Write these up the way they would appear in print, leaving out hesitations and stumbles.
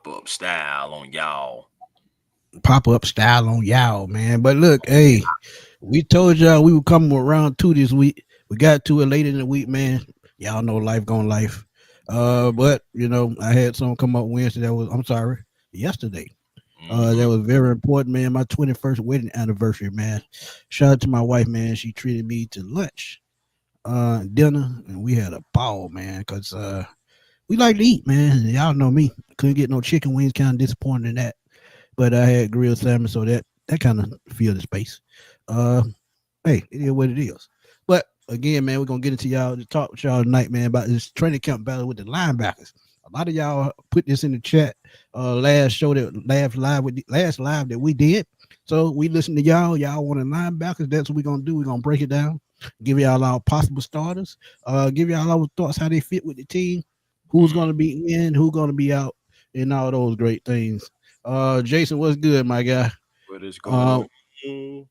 pop-up style on y'all. Pop-up style on y'all, man. But look, hey, we told y'all we would come around 2 this week. We got to it late in the week, man. Y'all know life gone life. But I had someone come up Wednesday yesterday. That was very important, man. My 21st wedding anniversary, man. Shout out to my wife, man. She treated me to lunch, dinner, and we had a ball, man. Cause we like to eat, man. Y'all know me. Couldn't get no chicken wings. Kind of disappointed in that. But I had grilled salmon, so that kind of filled the space. Uh, hey, it is what it is. But again, man, we're gonna get into y'all to talk with y'all tonight, man, about this training camp battle with the linebackers. A lot of y'all put this in the chat. Last live that we did. So we listen to y'all. Y'all want the linebackers. That's what we're gonna do. We're gonna break it down. Give y'all our possible starters. Give y'all our thoughts how they fit with the team. Who's gonna be in? Who's gonna be out? And all those great things. Jason, what's good, my guy? What is going on?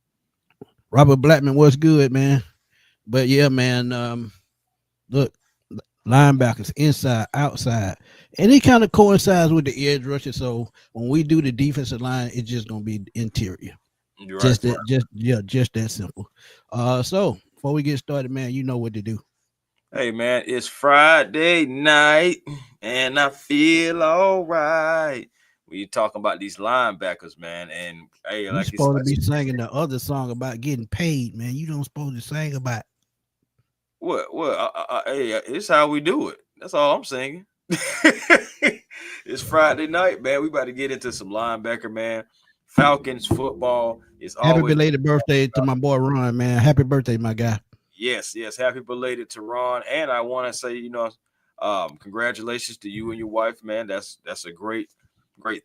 Robert Blackman, what's good, man? But yeah, man. Look, linebackers inside, outside, and it kind of coincides with the edge rushes. So when we do the defensive line, it's just gonna be interior. You're right. Just that simple. So before we get started, man, you know what to do. Hey man, it's Friday night and I feel all right. We talking about these linebackers, man, and hey, You like it's supposed to be singing the other song about getting paid, man. You don't supposed to sing about. hey, it's how we do it. That's all I'm saying. It's Friday night, man. We about to get into some linebacker, man. Falcons football is Happy always belated birthday to my boy Ron, man. Happy birthday, my guy. yes. Happy belated to Ron, and I want to say, congratulations to you and your wife, man. That's a great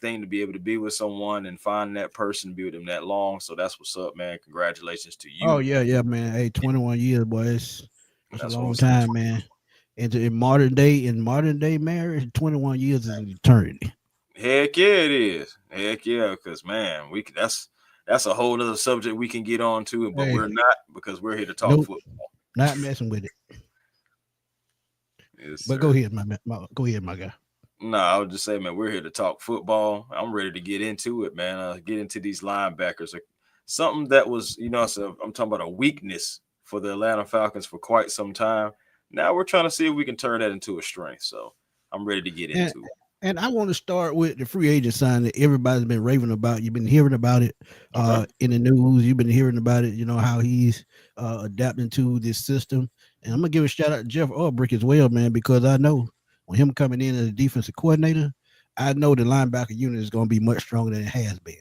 thing to be able to be with someone and find that person, be with them that long. So that's what's up, man. Congratulations to Oh you. yeah, man. Hey, 21 years, boys. That's a That's what I'm long saying. time, man. And in modern day marriage, 21 years is an eternity. Heck yeah, it is. Heck yeah, because man, that's a whole other subject we can get on to, but Hey, we're not because we're here to talk nope, football. not messing with it. Yes, But go sir. ahead, go ahead, my guy. No, I would just say, man, we're here to talk football. I'm ready to get into it, man. Get into these linebackers. Something that was, so I'm talking about a weakness for the Atlanta Falcons for quite some time. Now we're trying to see if we can turn that into a strength. So I'm ready to get And into it. and I want to start with the free agent sign that everybody's been raving about. You've been hearing about it Okay. in the news. You've been hearing about it. You know how he's adapting to this system. And I'm gonna give a shout out to Jeff Ulbrich as well, man, because I know when him coming in as a defensive coordinator, I know the linebacker unit is gonna be much stronger than it has been.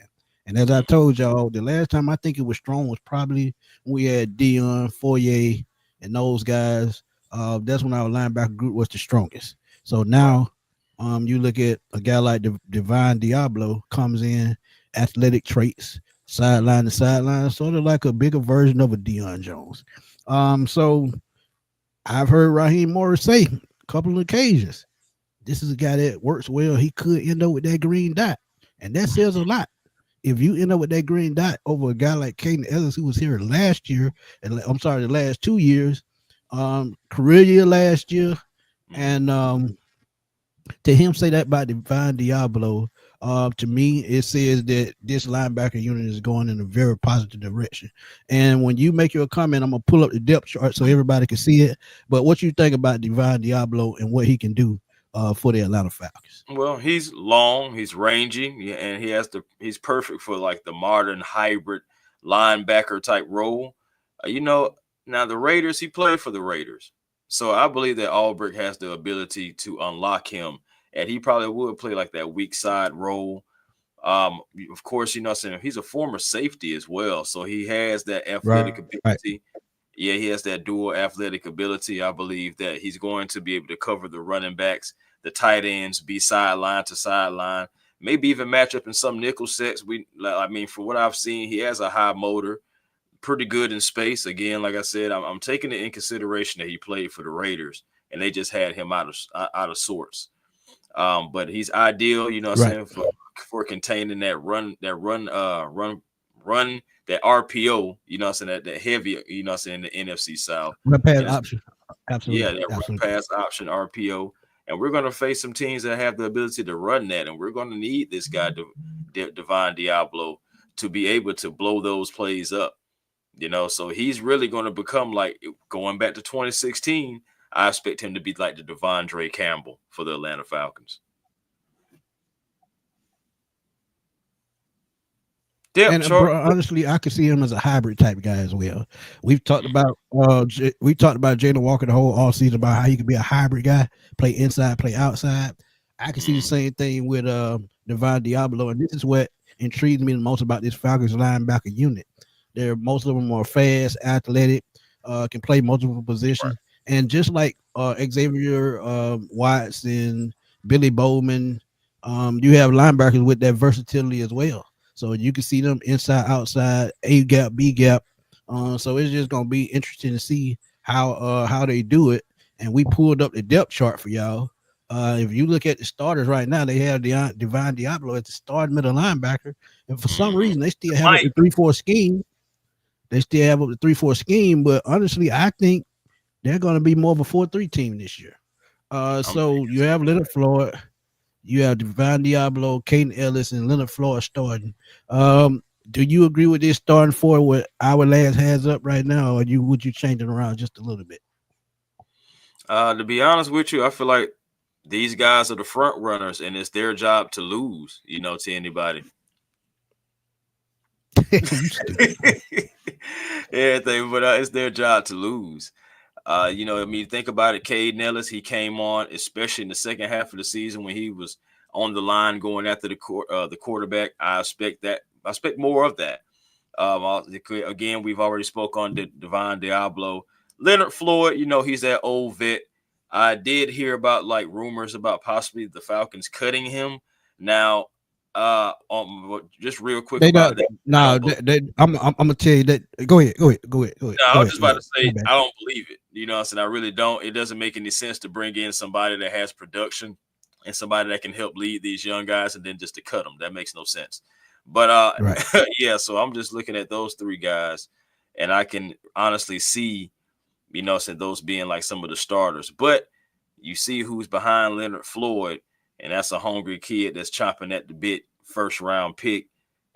And as I told y'all, the last time I think it was strong was probably when we had Dion, Foyer, and those guys. That's when our linebacker group was the strongest. So Right. now you look at a guy like Devon Diablo comes in, athletic traits, sideline to sideline, sort of like a bigger version of a Deion Jones. So I've heard Raheem Morris say a couple of occasions, this is a guy that works well. He could end up with that green dot, and that says a lot. If you end up with that green dot over a guy like Caden Ellis, who was here last year, and I'm sorry, the last 2 years, career year last year, and to him say that about Divine Diablo, to me, it says that this linebacker unit is going in a very positive direction. And when you make your comment, I'm gonna pull up the depth chart so everybody can see it. But what you think about Divine Diablo and what he can do for the Atlanta Falcons? Well, he's long, he's rangy, yeah, and he's perfect for like the modern hybrid linebacker type role. Now the Raiders, he played for the Raiders. So I believe that Albrecht has the ability to unlock him, and he probably would play like that weak side role. Of course, saying he's a former safety as well, so he has that athletic Right. ability. Yeah, he has that dual athletic ability. I believe that he's going to be able to cover the running backs, the tight ends, be sideline to sideline, maybe even match up in some nickel sets. I mean, for what I've seen, he has a high motor, pretty good in space. Again, like I said, I'm taking it in consideration that he played for the Raiders and they just had him out of sorts. But he's ideal, Right. for containing run that RPO, that heavy, in the NFC South. Run pass And it's option. yeah, Absolutely. that run Absolutely. pass option RPO. and we're going to face some teams that have the ability to run that, and we're going to need this guy, Devon Diablo, to be able to blow those plays up. So he's really going to become like going back to 2016. I expect him to be like the Devondre Campbell for the Atlanta Falcons. And honestly, I could see him as a hybrid type guy as well. We've talked about Jalen Walker the whole all season about how he could be a hybrid guy, play inside, play outside. I can see the same thing with Devon Diablo, and this is what intrigues me the most about this Falcons linebacker unit. Most of them are fast, athletic, can play multiple positions, and just like Xavier Watts and Billy Bowman, you have linebackers with that versatility as well. So you can see them inside, outside, A gap, B gap. So it's just gonna be interesting to see how they do it. And we pulled up the depth chart for y'all. If you look at the starters right now, they have Devon Diablo as the starting middle linebacker, and for some reason they still have the 3-4 scheme. They still have up the 3-4 scheme, but honestly, I think they're going to be more of a 4-3 team this year. So you have Leonard Floyd, you have Devon Diablo, Caden Ellis, and Leonard Floyd starting. Do you agree with this starting four what our last has up right now, or would you change it around just a little bit? To be honest with you, I feel like these guys are the front runners, and it's their job to lose, to anybody. Everything, but it's their job to lose. Think about it. Caden Ellis, he came on, especially in the second half of the season when he was on the line going after the quarterback. I expect more of that. Again, we've already spoke on Devon Diablo. Leonard Floyd, he's that old vet. I did hear about like rumors about possibly the Falcons cutting him. Now, just real quick about that. I'm gonna tell you that. Go ahead. No, I was just about to say I don't believe it. I really don't. It doesn't make any sense to bring in somebody that has production and somebody that can help lead these young guys, and then just to cut them. That makes no sense. But yeah. So I'm just looking at those three guys, and I can honestly see, those being like some of the starters. But you see who's behind Leonard Floyd. And that's a hungry kid that's chomping at the bit, first round pick.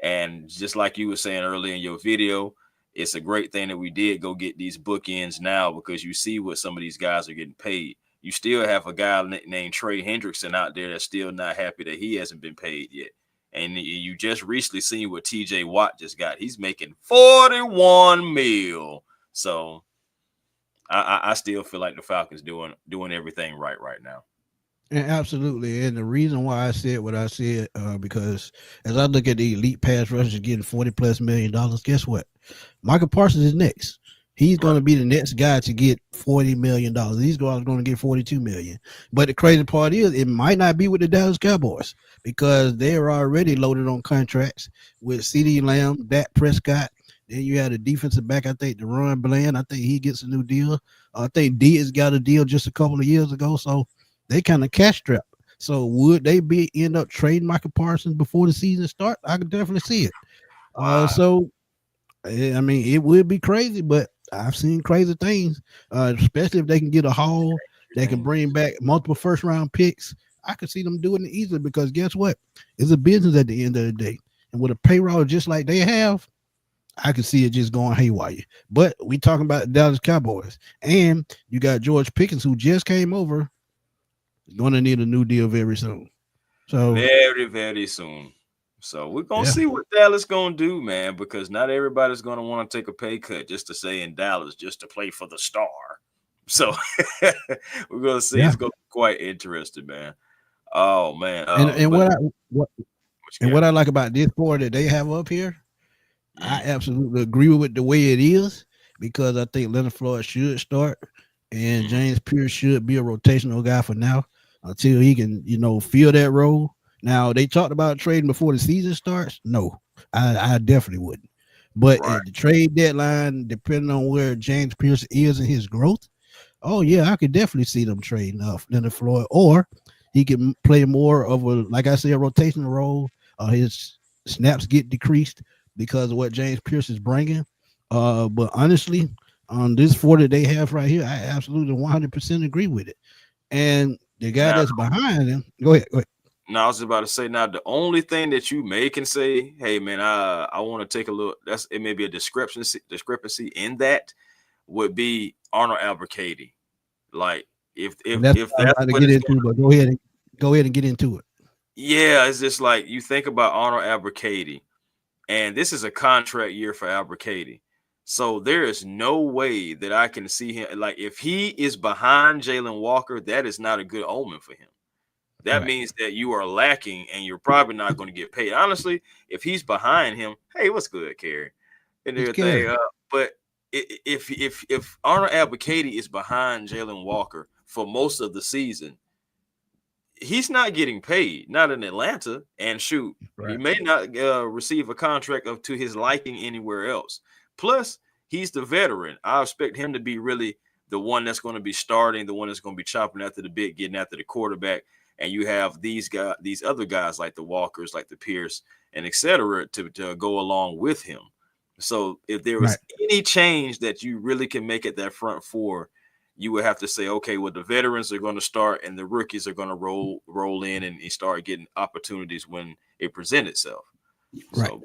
And just like you were saying earlier in your video, it's a great thing that we did go get these bookends now, because you see what some of these guys are getting paid. You still have a guy named Trey Hendrickson out there that's still not happy that he hasn't been paid yet. And you just recently seen what TJ Watt just got. He's making $41 million. So I still feel like the Falcons doing everything right now. And absolutely. And the reason why I said what I said, because as I look at the elite pass rushers getting $40+ million, guess what? Michael Parsons is next. He's going to be the next guy to get $40 million. These guys are going to get $42 million. But the crazy part is it might not be with the Dallas Cowboys, because they're already loaded on contracts with CeeDee Lamb, Dak Prescott. Then you had a defensive back, I think, DeRon Bland. I think he gets a new deal. I think Diaz got a deal just a couple of years ago. So they kind of cash strapped. So would they end up trading Michael Parsons before the season starts? I could definitely see it. Wow. So, I mean, it would be crazy, but I've seen crazy things, especially if they can get a haul that can bring back multiple first-round picks. I could see them doing it easily, because guess what? It's a business at the end of the day. And with a payroll just like they have, I could see it just going haywire. But we talking about the Dallas Cowboys. And you got George Pickens, who just came over, going to need a new deal very soon. So very, very soon. So we're going to see what Dallas going to do, man, because not everybody's going to want to take a pay cut just to stay in Dallas, just to play for the star. So we're going to see. Yeah. It's going to be quite interesting, man. Oh, man. What I like about this board that they have up here, I absolutely agree with the way it is, because I think Leonard Floyd should start, and James Pierce should be a rotational guy for now until he can, fill that role. Now, they talked about trading before the season starts. No, I definitely wouldn't. But at the trade deadline, depending on where James Pierce is in his growth, oh, yeah, I could definitely see them trading Leonard Floyd, or he can play more of a, like I said, a rotational role. His snaps get decreased because of what James Pierce is bringing. But honestly, on this 40 they have right here, I absolutely 100% agree with it. And the guy Now, that's behind him. Go ahead. Go ahead. now I was about to say, now the only thing that you may can say, hey man, I want to take a look. That's it. May be a discrepancy in that would be Arnold Albuquerque. Like And that's if what I'm that's about to what get it's going, into. But go ahead and get into it. yeah, it's just like you think about Arnold Albuquerque, and this is a contract year for Albuquerque. So there is no way that I can see him like if he is behind Jalen Walker, that is not a good omen for him. That Right. means that you are lacking and you're probably not going to get paid. Honestly, if he's behind him, hey, what's good, Kerry? And He's everything. carrying. But if Arnold Albuquerque is behind Jalen Walker for most of the season, he's not getting paid, not in Atlanta. And shoot, he Right. may not receive a contract of to his liking anywhere else. Plus, he's the veteran. I expect him to be really the one that's going to be starting, the one that's going to be chopping after the bit, getting after the quarterback. And you have these other guys like the Walkers, like the Pierce, and etc. To go along with him. So if there Right. was any change that you really can make at that front four, you would have to say, okay, well, the veterans are going to start and the rookies are going to roll in and start getting opportunities when it presents itself. Right. So,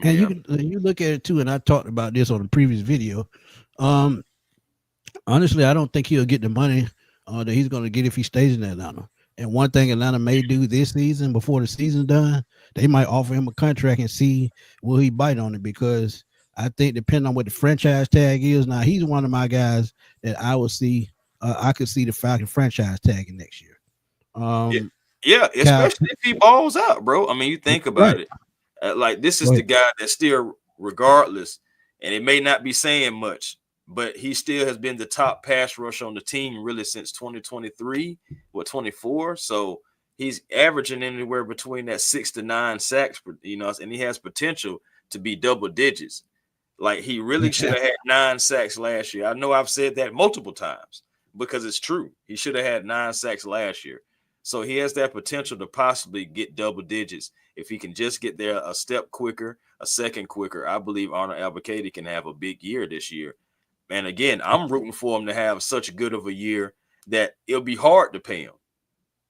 And yeah, you look at it too, and I talked about this on the previous video. Um, Honestly, I don't think he'll get the money that he's going to get if he stays in Atlanta. And one thing Atlanta may do this season before the season's done, they might offer him a contract and see will he bite on it, because I think depending on what the franchise tag is, now he's one of my guys that I will see. I could see the Falcon franchise tagging next year. yeah, Um, yeah, Cal, especially if he balls out, bro. I mean, you think about right? it. Like this Go is the ahead. guy that still, regardless, and it may not be saying much, but he still has been the top pass rush on the team really since 2023, 24. So he's averaging anywhere between that 6 to 9 sacks, and he has potential to be double digits. Like he really should have had 9 sacks last year. I know I've said that multiple times because it's true. He should have had 9 sacks last year. So he has that potential to possibly get double digits if he can just get there a step quicker, a second quicker. I believe Arnold Albuquerque can have a big year this year. And again, I'm rooting for him to have such good of a year that it'll be hard to pay him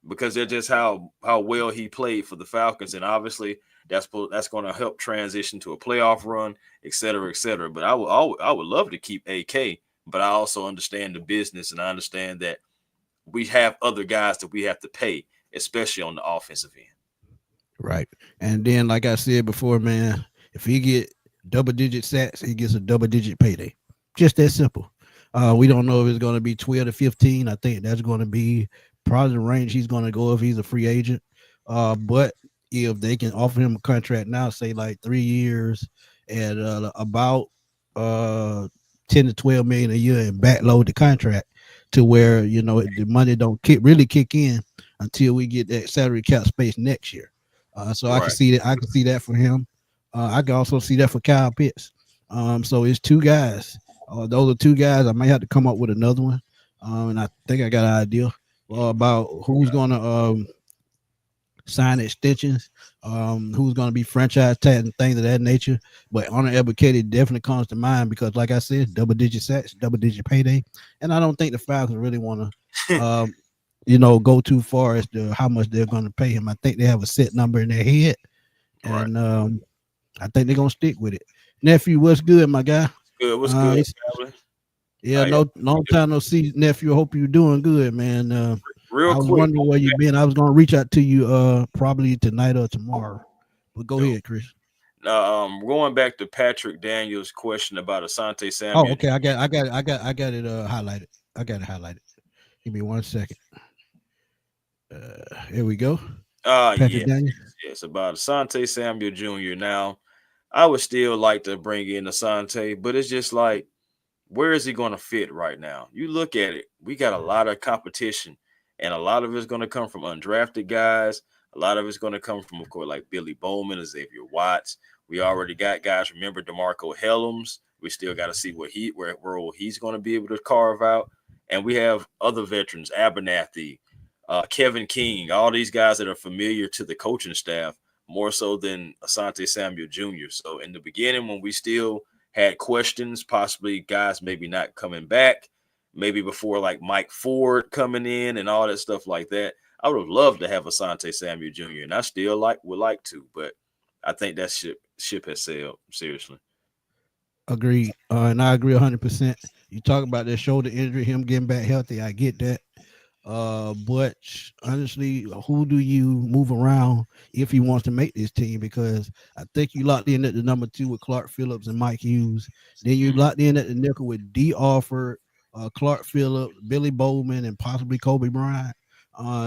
because they're just how well he played for the Falcons, and obviously that's going to help transition to a playoff run, et cetera, et cetera. But I would love to keep AK, but I also understand the business, and I understand that we have other guys that we have to pay, especially on the offensive end. Right. And then, like I said before, man, if he get double digit sacks, he gets a double digit payday. Just that simple. We don't know if it's going to be 12 to 15. I think that's going to be probably the range he's going to go if he's a free agent. But if they can offer him a contract now, say like 3 years at about 10 to 12 million a year, and backload the contract to where, the money don't really kick in until we get that salary cap space next year. So I can Right. see that. I can see that for him. I can also see that for Kyle Pitts. So it's two guys. Those are two guys. I might have to come up with another one. And I think I got an idea about who's going to sign extensions, who's going to be franchise tag and things of that nature. But Arnold Albuquerque definitely comes to mind because, like I said, double digit sacks, double digit payday. And I don't think the Falcons really want to go too far as to how much they're going to pay him. I think they have a set number in their head, Right. and I think they're going to stick with it. Nephew, what's good, my guy? Good. What's good, family? Yeah, Yeah. no, long time no see, nephew. I hope you're doing good, man. Real I was quick. wondering where you been. I was going to reach out to you probably tonight or tomorrow, but go ahead, Chris. Going back to Patrick Daniels' question about Asante Oh, Samuel. okay. I got it highlighted. I got it highlighted. Give me 1 second. Here we go. Patrick Yes, Daniels. yes, about Asante Samuel Jr. Now, I would still like to bring in Asante, but it's just like, where is he going to fit right now? You look at it, we got a lot of competition, and a lot of it's going to come from undrafted guys. A lot of it's going to come from, of course, like Billy Bowman and Xavier Watts. We already got guys. Remember DeMarco Hellums. We still got to see where role he's going to be able to carve out. And we have other veterans, Abernathy, Kevin King, all these guys that are familiar to the coaching staff more so than Asante Samuel Jr. So in the beginning, when we still had questions, possibly guys maybe not coming back, maybe before like Mike Ford coming in and all that stuff like that. I would have loved to have Asante Samuel Jr. and I still would like to, but I think that ship has sailed. Seriously. Agreed. And I agree 100%. You talk about that shoulder injury, him getting back healthy. I get that. But honestly, who do you move around if he wants to make this team? Because I think you locked in at the number 2 with Clark Phillips and Mike Hughes. Then you locked in at the nickel with D. Alford, Clark Phillips, Billy Bowman, and possibly Kobe Bryant.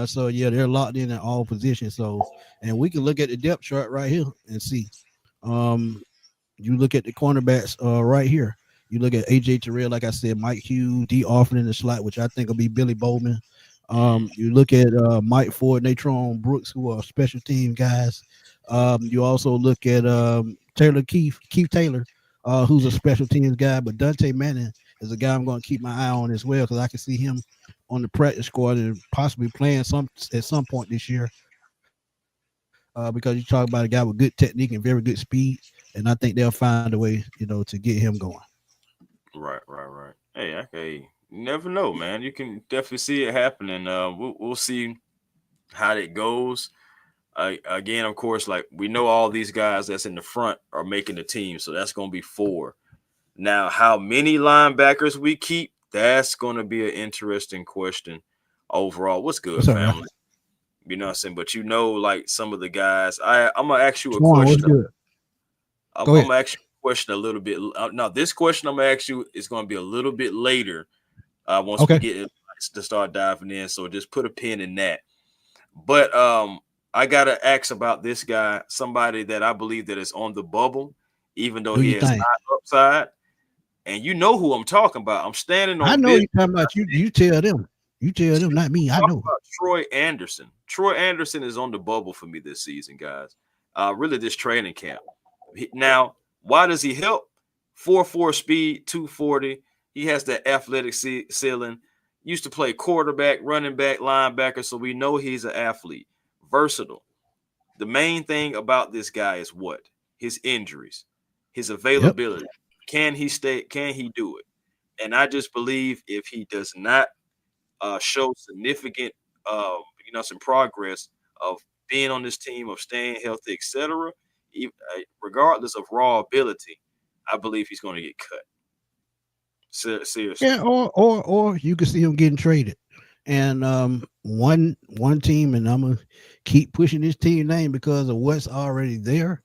So yeah, they're locked in at all positions. So, and we can look at the depth chart right here and see. Um, you look at the cornerbacks right here. You look at AJ Terrell, like I said, Mike Hughes, D. Alford in the slot, which I think will be Billy Bowman. You look at Mike Ford, Natron Brooks, who are special team guys. You also look at Keith Taylor, who's a special teams guy. But Dante Manning is a guy I'm going to keep my eye on as well because I can see him on the practice squad and possibly playing at some point this year. Because you talk about a guy with good technique and very good speed, and I think they'll find a way, to get him going. Right. Hey, okay. You never know, man. You can definitely see it happening. We'll see how it goes. Again, of course, like we know all these guys that's in the front are making the team, so that's going to be 4. Now, how many linebackers we keep, that's going to be an interesting question overall. What's good, family? Right? You know what I'm saying? But like some of the guys, I'm going to ask you a question. I'm going to ask you a question a little bit. Now, this question I'm going to ask you is going to be a little bit later once we get to start diving in. So just put a pin in that. But I got to ask about this guy, somebody that I believe that is on the bubble, even though he has high upside. And you know who I'm talking about. I'm standing on. I know you're talking about. You tell them. You tell them, not me. I know. About Troy Anderson. Troy Anderson is on the bubble for me this season, guys. Really, this training camp. Now, why does he help? 4.4 speed, 240. He has that athletic ceiling. Used to play quarterback, running back, linebacker, so we know he's an athlete. Versatile. The main thing about this guy is what? His injuries, his availability. Yep. Can he stay? Can he do it? And I just believe if he does not show significant, some progress of being on this team, of staying healthy, etc., regardless of raw ability, I believe he's going to get cut. Seriously. Yeah, or you can see him getting traded. And one team, and I'm gonna keep pushing this team name because of what's already there.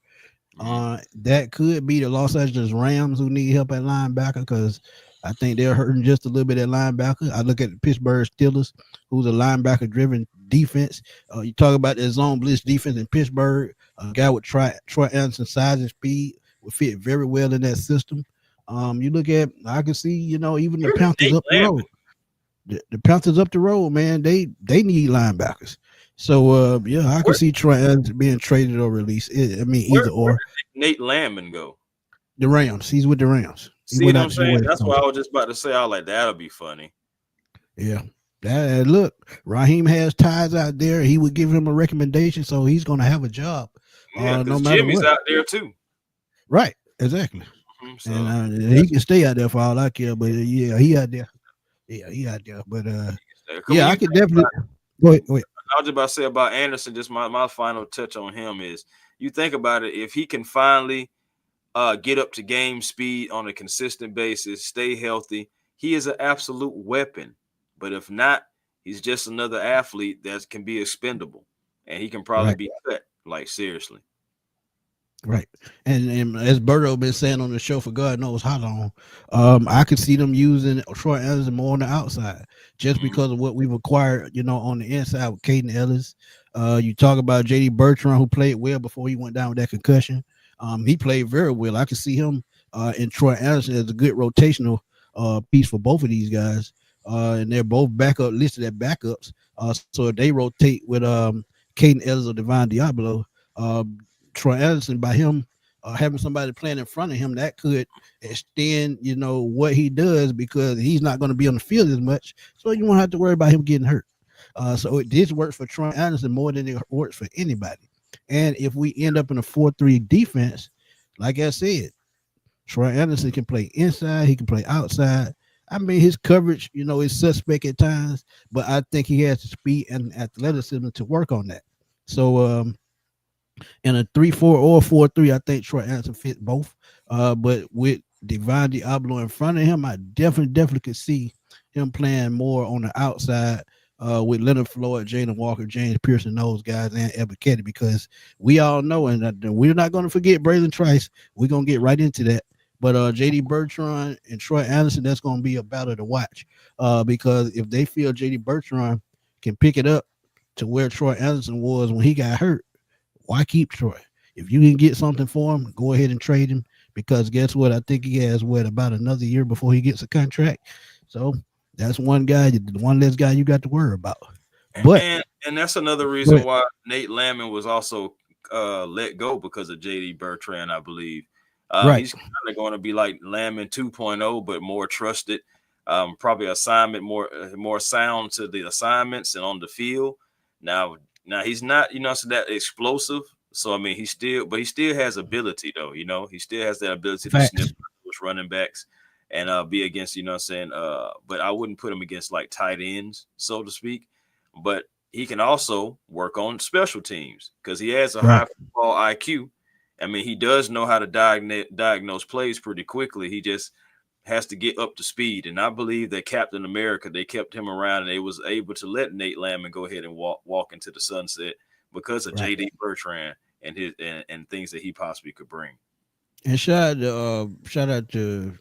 That could be the Los Angeles Rams, who need help at linebacker, because I think they're hurting just a little bit at linebacker. I look at the Pittsburgh Steelers, who's a linebacker-driven defense. You talk about the zone blitz defense in Pittsburgh. A guy with Troy Anderson's size and speed would fit very well in that system. You look at, I can see, even the Panthers up the road. The Panthers up the road, man, they need linebackers. So, I can see Troy Anderson being traded or released. Either or. Where did Nate Landman go? The Rams. He's with the Rams. See what I'm saying? That's what I was just about to say. I was like, that'll be funny. Yeah. Look, Raheem has ties out there. He would give him a recommendation, so he's going to have a job. Yeah, no matter Jimmy's what. Out there too. Right. Exactly. So, and he can stay out there for all I care. But yeah, he out there. Yeah, he out there. But I could definitely. Wait. I was just about to say about Anderson. Just my final touch on him is, you think about it, if he can finally get up to game speed on a consistent basis, stay healthy, he is an absolute weapon. But if not, he's just another athlete that can be expendable, and he can probably be cut. Like, seriously. Right. And as Berto been saying on the show for God knows how long, I could see them using Troy Anderson more on the outside just because of what we've acquired, on the inside with Caden Ellis. You talk about J.D. Bertrand, who played well before he went down with that concussion. He played very well. I could see him and Troy Anderson as a good rotational piece for both of these guys. And they're both listed at backups. So if they rotate with Caden Ellis or Devon Diablo, Troy Anderson, by him having somebody playing in front of him, that could extend, what he does, because he's not going to be on the field as much. So you won't have to worry about him getting hurt. So this works for Troy Anderson more than it works for anybody. And if we end up in a 4-3 defense, like I said, Troy Anderson can play inside, he can play outside. I mean, his coverage, is suspect at times, but I think he has the speed and athleticism to work on that. So, in a 3-4 or 4-3, I think Troy Anderson fit both. But with Devon Diablo in front of him, I definitely could see him playing more on the outside with Leonard Floyd, Jalen Walker, James Pearson, those guys, and Ebiketie, because we all know, and we're not going to forget Braylon Trice. We're going to get right into that. But JD Bertrand and Troy Anderson, that's going to be a battle to watch because if they feel JD Bertrand can pick it up to where Troy Anderson was when he got hurt, why keep Troy? If you can get something for him, go ahead and trade him, because guess what? I think he has about another year before he gets a contract. So that's one less guy you got to worry about. But and that's another reason why Nate Landman was also let go, because of JD Bertrand, I believe. Right. He's kind of going to be like Landman 2.0, but more trusted. Probably assignment more sound to the assignments and on the field. Now he's not, so that explosive. So I mean, he still has ability though. He still has that ability to sniff those running backs and be against, but I wouldn't put him against like tight ends, so to speak. But he can also work on special teams because he has a high football IQ. I mean, he does know how to diagnose plays pretty quickly. He just has to get up to speed. And I believe that Captain America, they kept him around and they was able to let Nate Landman go ahead and walk into the sunset because of JD Bertrand and his and things that he possibly could bring. And shout out to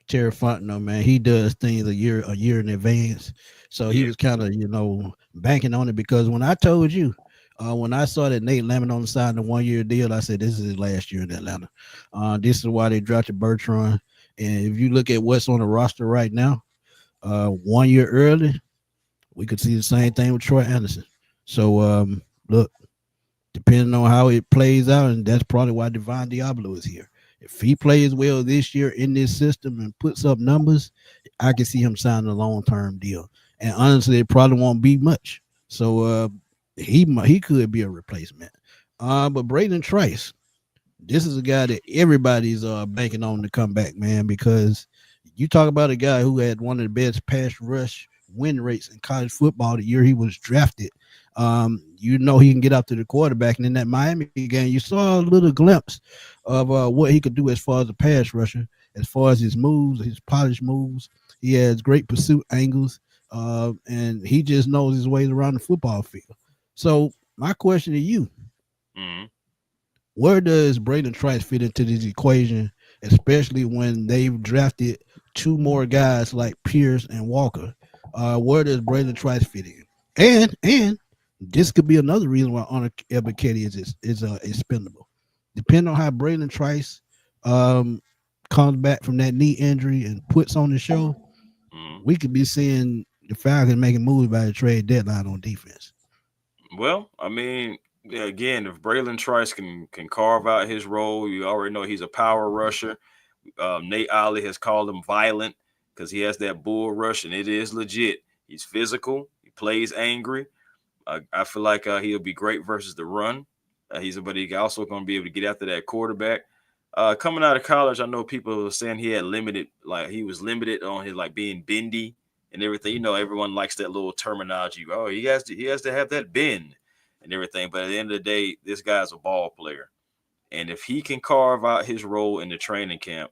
Terry Fontenot, man. He does things a year in advance. So he was kind of, banking on it, because when I told you, when I saw that Nate Landman on the side of the 1-year deal, I said, this is his last year in Atlanta. This is why they drafted Bertrand. And if you look at what's on the roster right now, 1 year early, we could see the same thing with Troy Anderson. So, look, depending on how it plays out, and that's probably why Devon Diablo is here. If he plays well this year in this system and puts up numbers, I can see him signing a long-term deal. And honestly, it probably won't be much. So he could be a replacement. But Braden Trice, this is a guy that everybody's banking on to come back, man, because you talk about a guy who had one of the best pass rush win rates in college football the year he was drafted. He can get out to the quarterback. And in that Miami game, you saw a little glimpse of what he could do as far as a pass rusher, as far as his moves, his polished moves. He has great pursuit angles, and he just knows his ways around the football field. So my question to you, where does Braden Trice fit into this equation, especially when they've drafted two more guys like Pierce and Walker? Where does Braden Trice fit in? And this could be another reason why Honor Ebiketie is expendable. Depending on how Braden Trice comes back from that knee injury and puts on the show, we could be seeing the Falcons making moves by the trade deadline on defense. Well, I mean, again, if Braylon Trice can carve out his role, you already know he's a power rusher. Nate Ollie has called him violent because he has that bull rush, and it is legit. He's physical. He plays angry. I feel like he'll be great versus the run. He's also going to be able to get after that quarterback. Coming out of college, I know people were saying he was limited on his being bendy and everything. Everyone likes that little terminology. Oh, he has to have that bend and everything. But at the end of the day, this guy's a ball player. And if he can carve out his role in the training camp,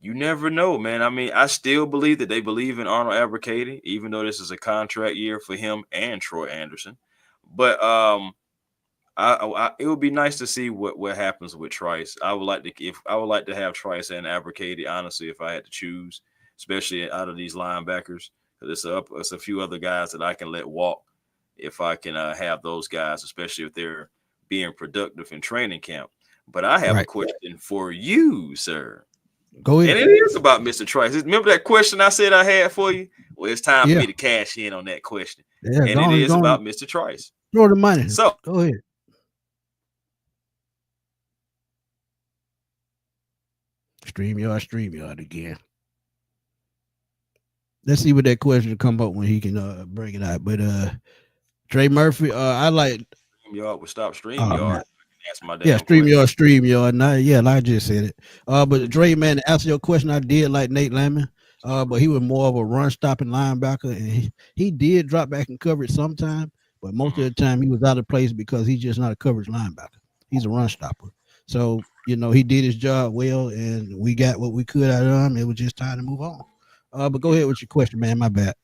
you never know, man. I mean, I still believe that they believe in Arnold Ebiketie, even though this is a contract year for him and Troy Anderson. But it would be nice to see what happens with Trice. I would like to have Trice and Ebiketie, honestly, if I had to choose, especially out of these linebackers, because it's a few other guys that I can let walk if I can have those guys, especially if they're being productive in training camp. But I have a question for you, sir. Go ahead. And it is about Mr. Trice. Remember that question I said I had for you? Well, it's time for me to cash in on that question. Yeah, and it is about Mr. Trice. Throw the money. So go ahead. StreamYard again. Let's see what that question come up when he can bring it out. But Trey Murphy, I like StreamYard would stop StreamYard. StreamYard. Like I just said it. But Dre, man, to answer your question, I did like Nate Landman. but he was more of a run stopping linebacker, and he did drop back in coverage sometime, but most of the time he was out of place because he's just not a coverage linebacker. He's a run stopper. So he did his job well, and we got what we could out of him. It was just time to move on. But go ahead with your question, man. My bad.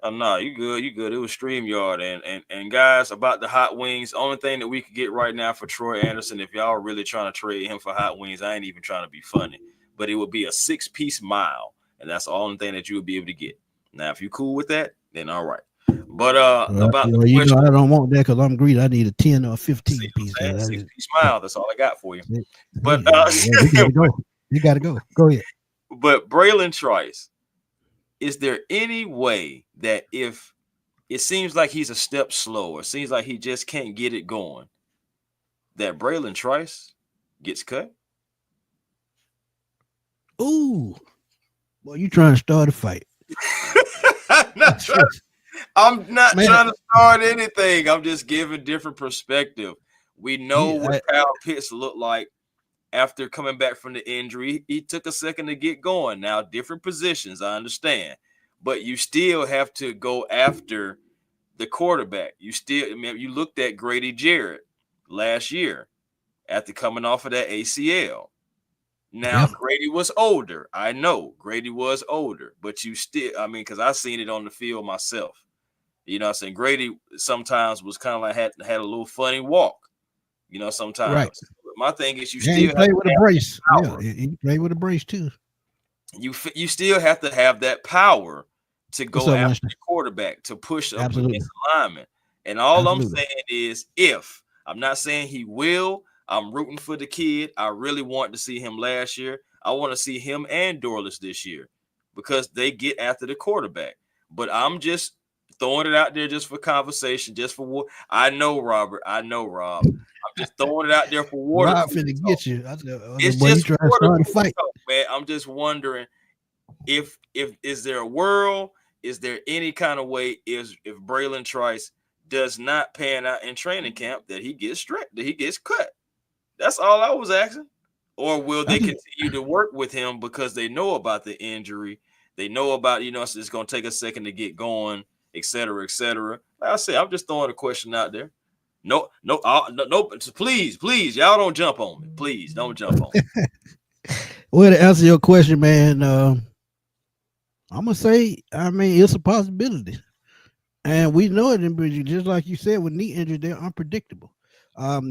No, you good, you good. It was StreamYard, and guys, about the hot wings. Only thing that we could get right now for Troy Anderson, if y'all really trying to trade him for hot wings, I ain't even trying to be funny, but it would be a 6-piece mile, and that's the only thing that you would be able to get. Now, if you cool with that, then all right. But about the question, I don't want that because I'm greedy. I need a 10 or 15 see piece. what I'm saying? 6-piece mile. That's all I got for you. But you gotta go. You gotta go. Go ahead. But Braylon Trice, is there any way that if it seems like he's a step slower, seems like he just can't get it going, that Braylon Trice gets cut? Ooh, well, you trying to start a fight? I'm not trying to start anything. I'm just giving different perspective. We know what Kyle Pitts looked like after coming back from the injury. He took a second to get going. Now, different positions, I understand, but you still have to go after the quarterback. You looked at Grady Jarrett last year after coming off of that ACL. Now, Grady was older. I know Grady was older, but you still, because I've seen it on the field myself. You know what I'm saying? Grady sometimes was kind of like had a little funny walk, sometimes. Right. My thing is you still play with a brace. Yeah, he play with a brace too. You still have to have that power to go after the quarterback, to push up against the lineman. And all I'm saying is if. I'm not saying he will. I'm rooting for the kid. I really want to see him last year. I want to see him and Dorless this year because they get after the quarterback. But I'm just throwing it out there just for conversation, just for what I know, Robert. I know, Rob. I'm just throwing it out there for water. Rob finna get you. It's just water fight, man. I'm just wondering if is there a world, is there any kind of way if Braylon Trice does not pan out in training camp that he gets cut? That's all I was asking. Or will they continue to work with him because they know about the injury? They know about, it's going to take a second to get going, et cetera, et cetera. Like I said, I'm just throwing a question out there. No, please, y'all don't jump on me. Please don't jump on me. Well, to answer your question, man, I'm going to say, it's a possibility. And we know it in Bridget, just like you said, with knee injuries, they're unpredictable.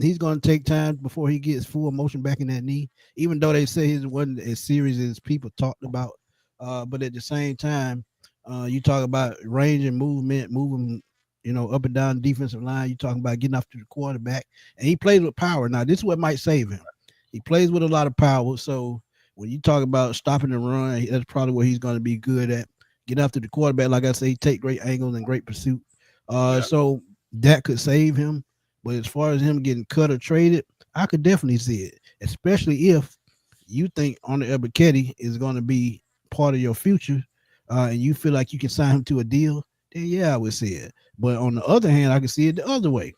He's going to take time before he gets full motion back in that knee, even though they say it wasn't as serious as people talked about. But at the same time, you talk about range and movement, moving, up and down the defensive line. You talking about getting after the quarterback, and he plays with power. Now, this is what might save him. He plays with a lot of power. So when you talk about stopping the run, that's probably what he's going to be good at. Get after the quarterback, like I say, take great angles and great pursuit. So that could save him. But as far as him getting cut or traded, I could definitely see it, especially if you think Arnold Ebiketie is going to be part of your future and you feel like you can sign him to a deal, then yeah, I would see it. But on the other hand, I can see it the other way.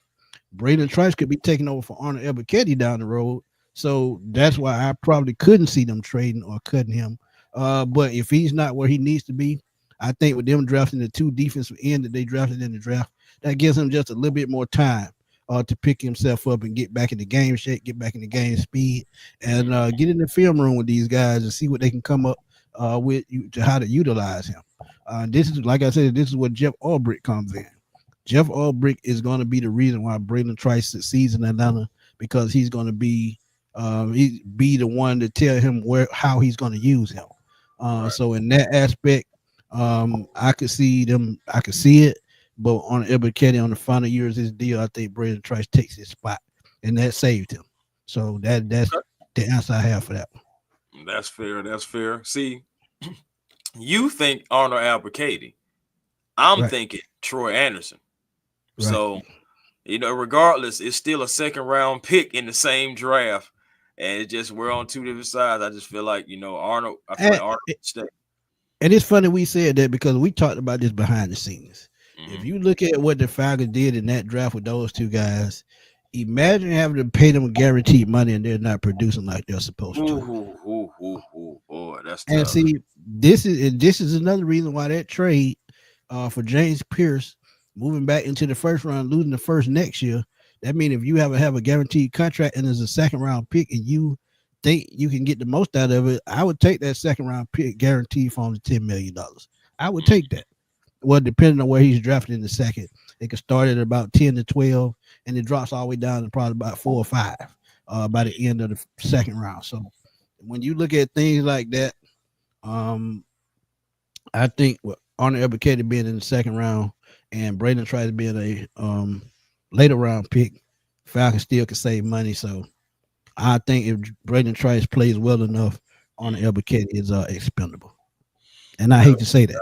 Braylon Trice could be taking over for Arnold Ebiketie down the road. So that's why I probably couldn't see them trading or cutting him. But if he's not where he needs to be, I think with them drafting the 2 defensive end that they drafted in the draft, that gives him just a little bit more time to pick himself up and get back in the game shape, get back in the game speed, and get in the film room with these guys and see what they can come up with to how to utilize him. This is, like I said, this is where Jeff Ulbrich comes in. Jeff Ulbrich is going to be the reason why Braylon Trice succeeds in Atlanta, because he's going to be the one to tell him how he's going to use him. So in that aspect, I could see it. But on Ebiketie on the final years of his deal, I think Braylon Trice takes his spot, and that saved him. So that's the answer I have for that one. That's fair. See, you think Arnold Ebiketie. I'm thinking Troy Anderson. Right. So, regardless, it's still a second round pick in the same draft. And it's just we're on 2 different sides. I just feel like, Arnold. I feel like Arnold stay. And it's funny we said that because we talked about this behind the scenes. If you look at what the Falcons did in that draft with those 2 guys, imagine having to pay them guaranteed money and they're not producing like they're supposed to. Boy, that's and tough. see, this is another reason why that trade for James Pierce moving back into the first round, losing the first next year. That means if you have a guaranteed contract and there's a second round pick and you think you can get the most out of it, I would take that second round pick guaranteed for only $10 million. I would take that. Well, depending on where he's drafted in the second, it could start at about 10 to 12, and it drops all the way down to probably about 4 or 5 by the end of the second round. So when you look at things like that, I think with Arnold Ebiketie being in the second round and Braden Trice being a later round pick, Falcons still can save money. So I think if Braden Trice plays well enough, Arnold Ebiketie is expendable. And I hate to say that.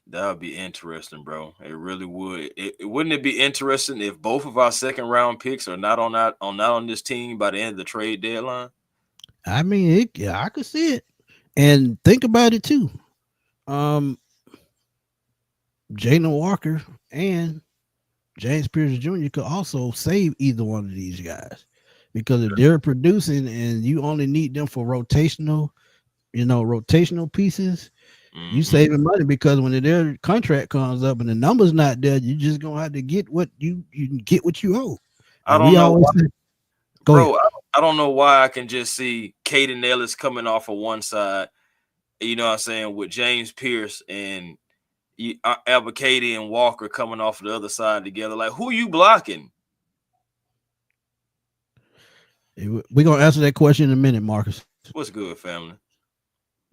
That would be interesting, bro. It really would. Wouldn't it be interesting if both of our second round picks are not on this team by the end of the trade deadline? I mean, yeah, I could see it. And think about it too. Jalen Walker and James Pierce Jr. could also save either one of these guys because if they're producing and you only need them for rotational pieces, you saving money because when their contract comes up and the number's not there, you just gonna have to get what you get what you owe. I don't know, bro. I don't know why I can just see Caden Ellis coming off of one side, you know what I'm saying, with James Pierce and Ebiketie and Walker coming off of the other side together. Like, who you blocking? We're gonna answer that question in a minute, Marcus. What's good, family?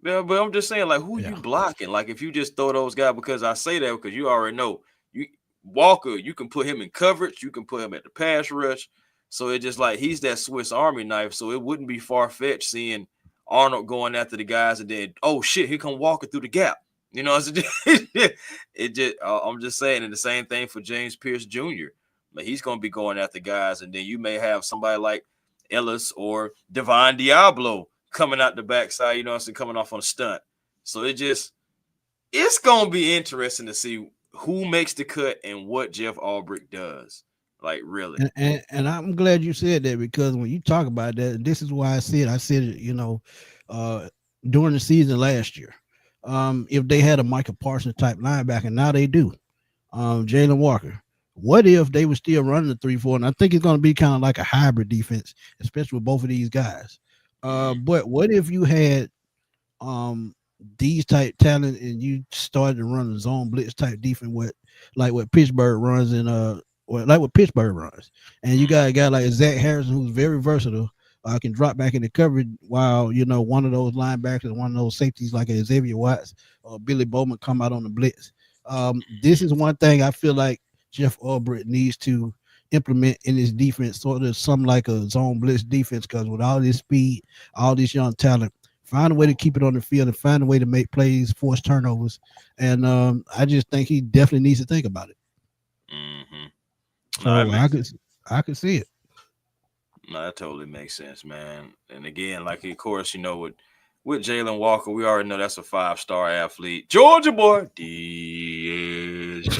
Yeah, but I'm just saying, like, who you blocking? Like, if you just throw those guys, because I say that because you already know Walker, you can put him in coverage, you can put him at the pass rush. So it's just like he's that Swiss Army knife. So it wouldn't be far-fetched seeing Arnold going after the guys and then, oh shit, here come Walker through the gap. You know, I'm just saying, and the same thing for James Pierce Jr. But he's gonna be going after guys, and then you may have somebody like Ellis or Devon Diablo coming out the backside, you know, coming off on a stunt. So it's gonna be interesting to see who makes the cut and what Jeff Albrecht does. Like, really. And I'm glad you said that because when you talk about that, this is why I said it, you know, during the season last year. If they had a Michael Parsons type linebacker, now they do. Jalen Walker. What if they were still running the 3-4? And I think it's going to be kind of like a hybrid defense, especially with both of these guys. But what if you had these type talent and you started to run a zone blitz type defense like what Pittsburgh runs and and you got a guy like Zach Harrison who's very versatile, can drop back into coverage while one of those linebackers, one of those safeties like Xavier Watts or Billy Bowman come out on the blitz. This is one thing I feel like Jeff Albrecht needs to implement in his defense, sort of something like a zone blitz defense, because with all this speed, all this young talent, find a way to keep it on the field and find a way to make plays, force turnovers. And I just think he definitely needs to think about it. So I could see it. No, that totally makes sense, man. And again, like, of course, with Jalen Walker, we already know that's a 5-star athlete. Georgia boy, DSGB.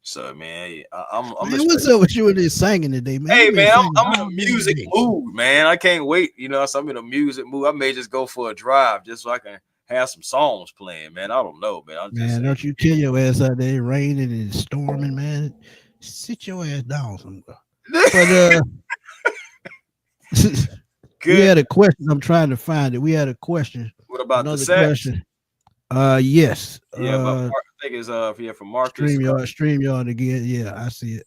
So, man, what's up with you and this singing today, man? Hey, man, I'm in a music mood, man. I can't wait. So I'm in a music mood. I may just go for a drive just so I can have some songs playing, man. I don't know, man. Don't you kill your ass out there raining and storming, man. Sit your ass down somewhere. But we had a question. I'm trying to find it. We had a question. What about the question? Yes. Yeah, I think it's from Marcus. StreamYard again. Yeah, I see it.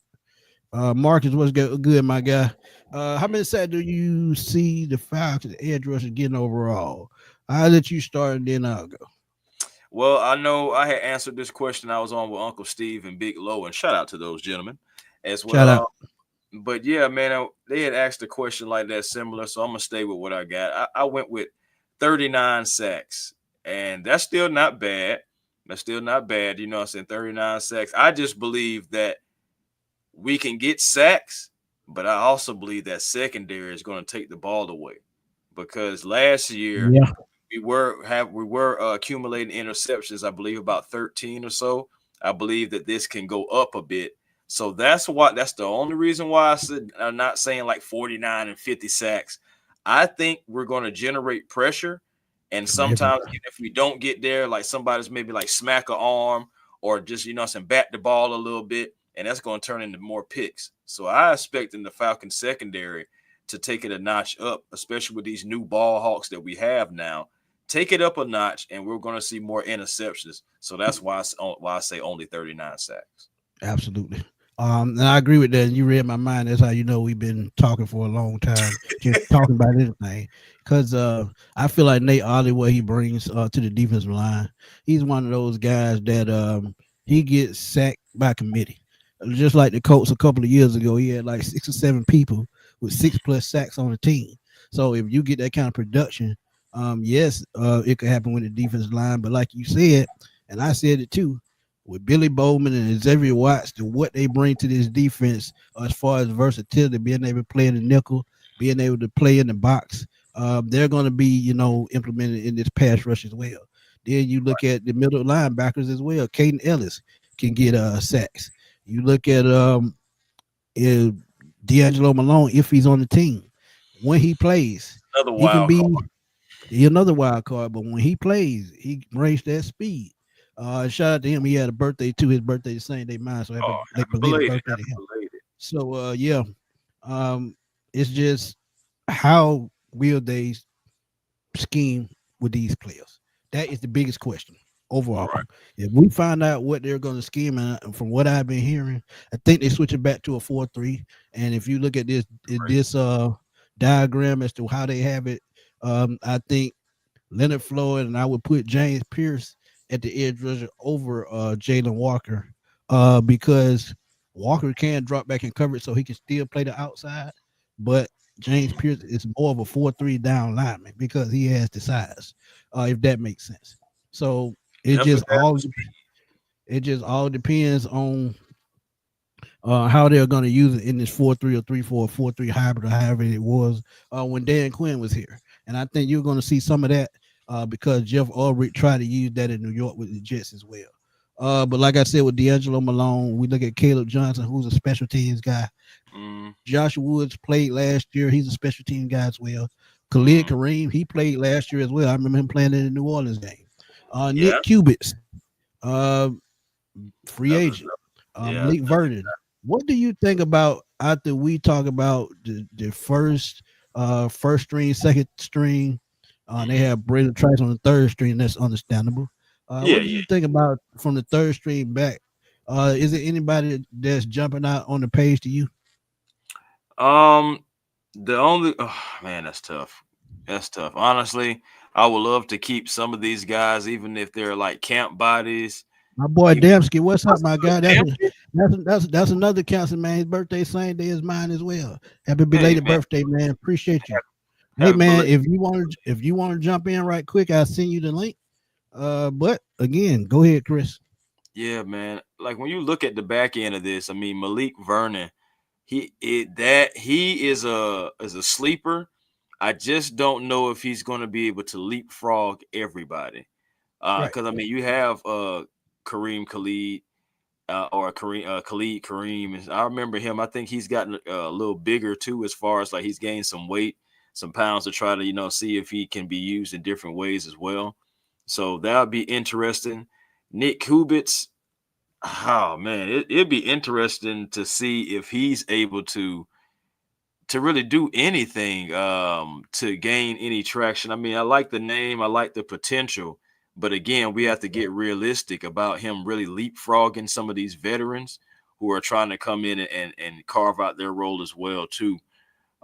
Marcus, what's good, my guy? How many sacks do you see the Falcons edge rusher getting overall? I'll let you start and then I'll go. Well, I know I had answered this question. I was on with Uncle Steve and Big Low, and shout out to those gentlemen as well. Shout out. But yeah, man, they had asked a question like that similar, so I'm gonna stay with what I got. I went with 39 sacks, and that's still not bad. That's still not bad. 39 sacks. I just believe that we can get sacks, but I also believe that secondary is going to take the ball away, because last year we were accumulating interceptions. I believe about 13 or so. I believe that this can go up a bit. So that's the only reason why I said I'm not saying like 49 and 50 sacks. I think we're going to generate pressure, And Every sometimes even if we don't get there, like somebody's maybe like smack a arm or just some bat the ball a little bit, and that's going to turn into more picks. So I expect in the Falcons secondary to take it a notch up, especially with these new ball hawks that we have now. Take it up a notch, and we're going to see more interceptions. So that's why I say only 39 sacks. Absolutely. And I agree with that. You read my mind. That's how you know we've been talking for a long time, just talking about anything. Because I feel like Nate Ollie, what he brings to the defensive line, he's one of those guys that he gets sacked by committee. Just like the Colts a couple of years ago, he had like 6 or 7 people with 6+ sacks on the team. So if you get that kind of production, yes, it could happen with the defensive line. But like you said, and I said it too, with Billy Bowman and Xavier Watts, to what they bring to this defense as far as versatility, being able to play in the nickel, being able to play in the box, they're going to be, implemented in this pass rush as well. Then you look at the middle linebackers as well. Caden Ellis can get sacks. You look at uh, D'Angelo Malone if he's on the team. When he plays, Another he can wild card. be another wild card, but when he plays, he brings that speed. Shout out to him. He had a birthday too. His birthday the same day mine. So happy Oh, like happy belated belated, birthday to happy him. belated. So yeah. It's just how will they scheme with these players? That is the biggest question overall. Right. If we find out what they're going to scheme, and from what I've been hearing, I think they switch it back to a 4-3. And if you look at this diagram as to how they have it, I think Leonard Floyd, and I would put James Pierce at the edge rusher over Jalen Walker, because Walker can drop back in coverage, so he can still play the outside. But James Pierce is more of a 4-3 down lineman because he has the size, if that makes sense. So it just Definitely has all the speed. it just all depends on how they're going to use it in this 4-3 or 3-4, 4-3 hybrid, or however it was when Dan Quinn was here. And I think you're going to see some of that because Jeff Ulrich tried to use that in New York with the Jets as well. But like I said, with D'Angelo Malone, we look at Caleb Johnson, who's a special teams guy. Mm, Josh Woods played last year. He's a special team guy as well. Khalid mm, Kareem, he played last year as well. I remember him playing in the New Orleans game. yeah, Nick Cubits, uh, free another, agent. yeah, Malik Vernon. What do you think about after we talk about the first string, second string? They mhm. have Braden Trice on the third string. That's understandable. Yeah, What do yeah. you think about from the third string back? Is there anybody that's jumping out on the page to you? Um, the only man, that's tough. That's tough. Honestly, I would love to keep some of these guys, even if they're like camp bodies. My boy Even Damsky, what's up, what's my up, guy? That's Hampton? that's another council man. His birthday same day as mine as well. Happy Hey belated man, birthday, man. Appreciate you. Hey happy man, belated. if you want to jump in right quick, I'll send you the link. But again, go ahead, Chris. Yeah, man. Like when you look at the back end of this, I mean Malik Vernon, he is a sleeper. I just don't know if he's going to be able to leapfrog everybody. Right. Because I mean you have Kareem Khalid or Khalid Kareem. I remember him. I think he's gotten a little bigger too, as far as like he's gained some weight, some pounds to try to see if he can be used in different ways as well. So that would be interesting. Nick Kubitz, oh man, it'd be interesting to see if he's able to really do anything to gain any traction. I mean, I like the name, I like the potential, but again, we have to get realistic about him really leapfrogging some of these veterans who are trying to come in and carve out their role as well too.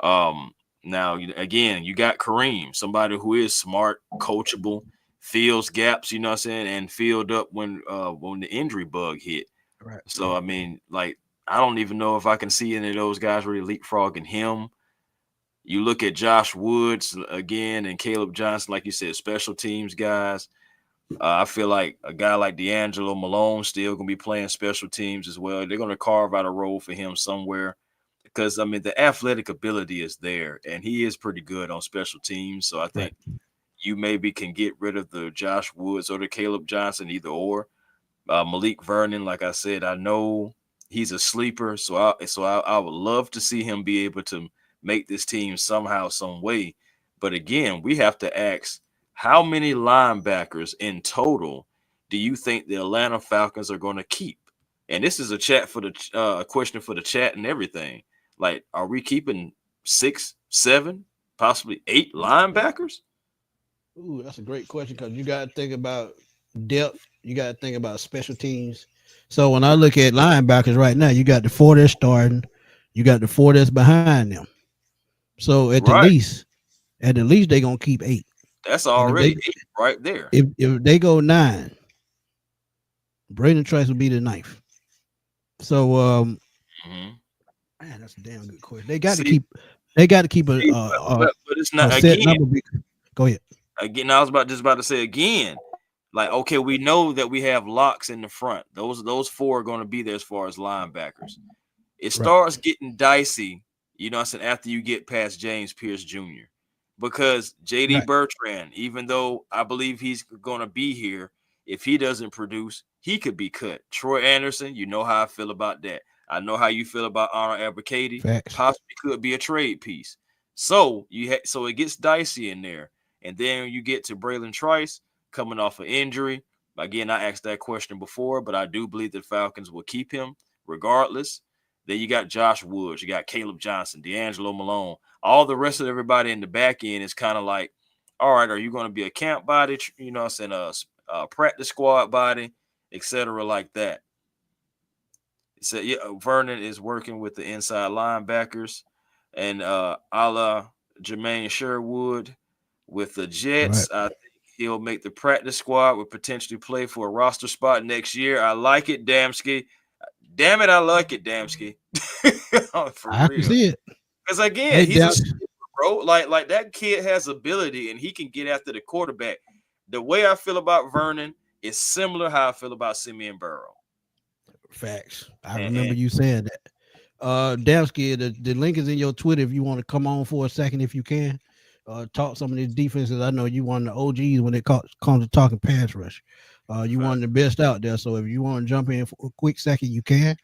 Now again, you got Kareem, somebody who is smart, coachable, fills gaps, you know what I'm saying, and filled up when the injury bug hit. Right. So I mean, like I don't even know if I can see any of those guys really leapfrogging him. You look at Josh Woods again and Caleb Johnson, like you said, special teams guys. I feel like a guy like D'Angelo Malone still gonna be playing special teams as well. They're gonna carve out a role for him somewhere because I mean the athletic ability is there and he is pretty good on special teams. So I Right. think you maybe can get rid of the Josh Woods or the Caleb Johnson, either or. Malik Vernon, like I said, I know he's a sleeper, so I would love to see him be able to make this team somehow, some way. But again, we have to ask How many linebackers in total do you think the Atlanta Falcons are going to keep? And this is a chat for the a question for the chat and everything. Like, are we keeping 6, 7, possibly 8 linebackers? Ooh, that's a great question because you got to think about depth. You got to think about special teams. So when I look at linebackers right now, you got the four that's starting, you got the four that's behind them. So Right. at the least they're gonna keep 8. That's And already 8 right there. if they go 9, Braden Trice will be the ninth. So Mhm. man, that's a damn good question. See, They got to keep but it's a not set again. number. Go ahead. Again, I was about to say again. Like, okay, we know that we have locks in the front. Those 4 are going to be there as far as linebackers. It Right. starts getting dicey, you know what I'm saying, after you get past James Pierce Jr. Because JD Right. Bertrand, even though I believe he's going to be here, if he doesn't produce, he could be cut. Troy Anderson, you know how I feel about that. I know how you feel about Arnold Abacady. Facts. Possibly could be a trade piece. So so it gets dicey in there. And then you get to Braylon Trice coming off an injury. Again, I asked that question before, but I do believe the Falcons will keep him regardless. Then you got Josh Woods, you got Caleb Johnson, D'Angelo Malone. All the rest of everybody in the back end is kind of like, all right, are you going to be a camp body, you know, saying a practice squad body, etc., like that. So yeah, Vernon is working with the inside linebackers, and a la Jermaine Sherwood with the Right. Jets. I think he'll make the practice squad, will potentially play for a roster spot next year. I like it, Damsky. Damn it, I like it, Damsky. For I can real. see it. Because again, Hey, he's a Dallas. skipper, bro. Like that kid has ability and he can get after the quarterback. The way I feel about Vernon is similar how I feel about Simeon Burrow. Facts. I And remember you saying that. Damsky, the link is in your Twitter if you want to come on for a second, if you can. Talk some of these defenses. I know you one of the OGs when it comes to talking pass rush. You one of the best out there. So if you want to jump in for a quick second, you can.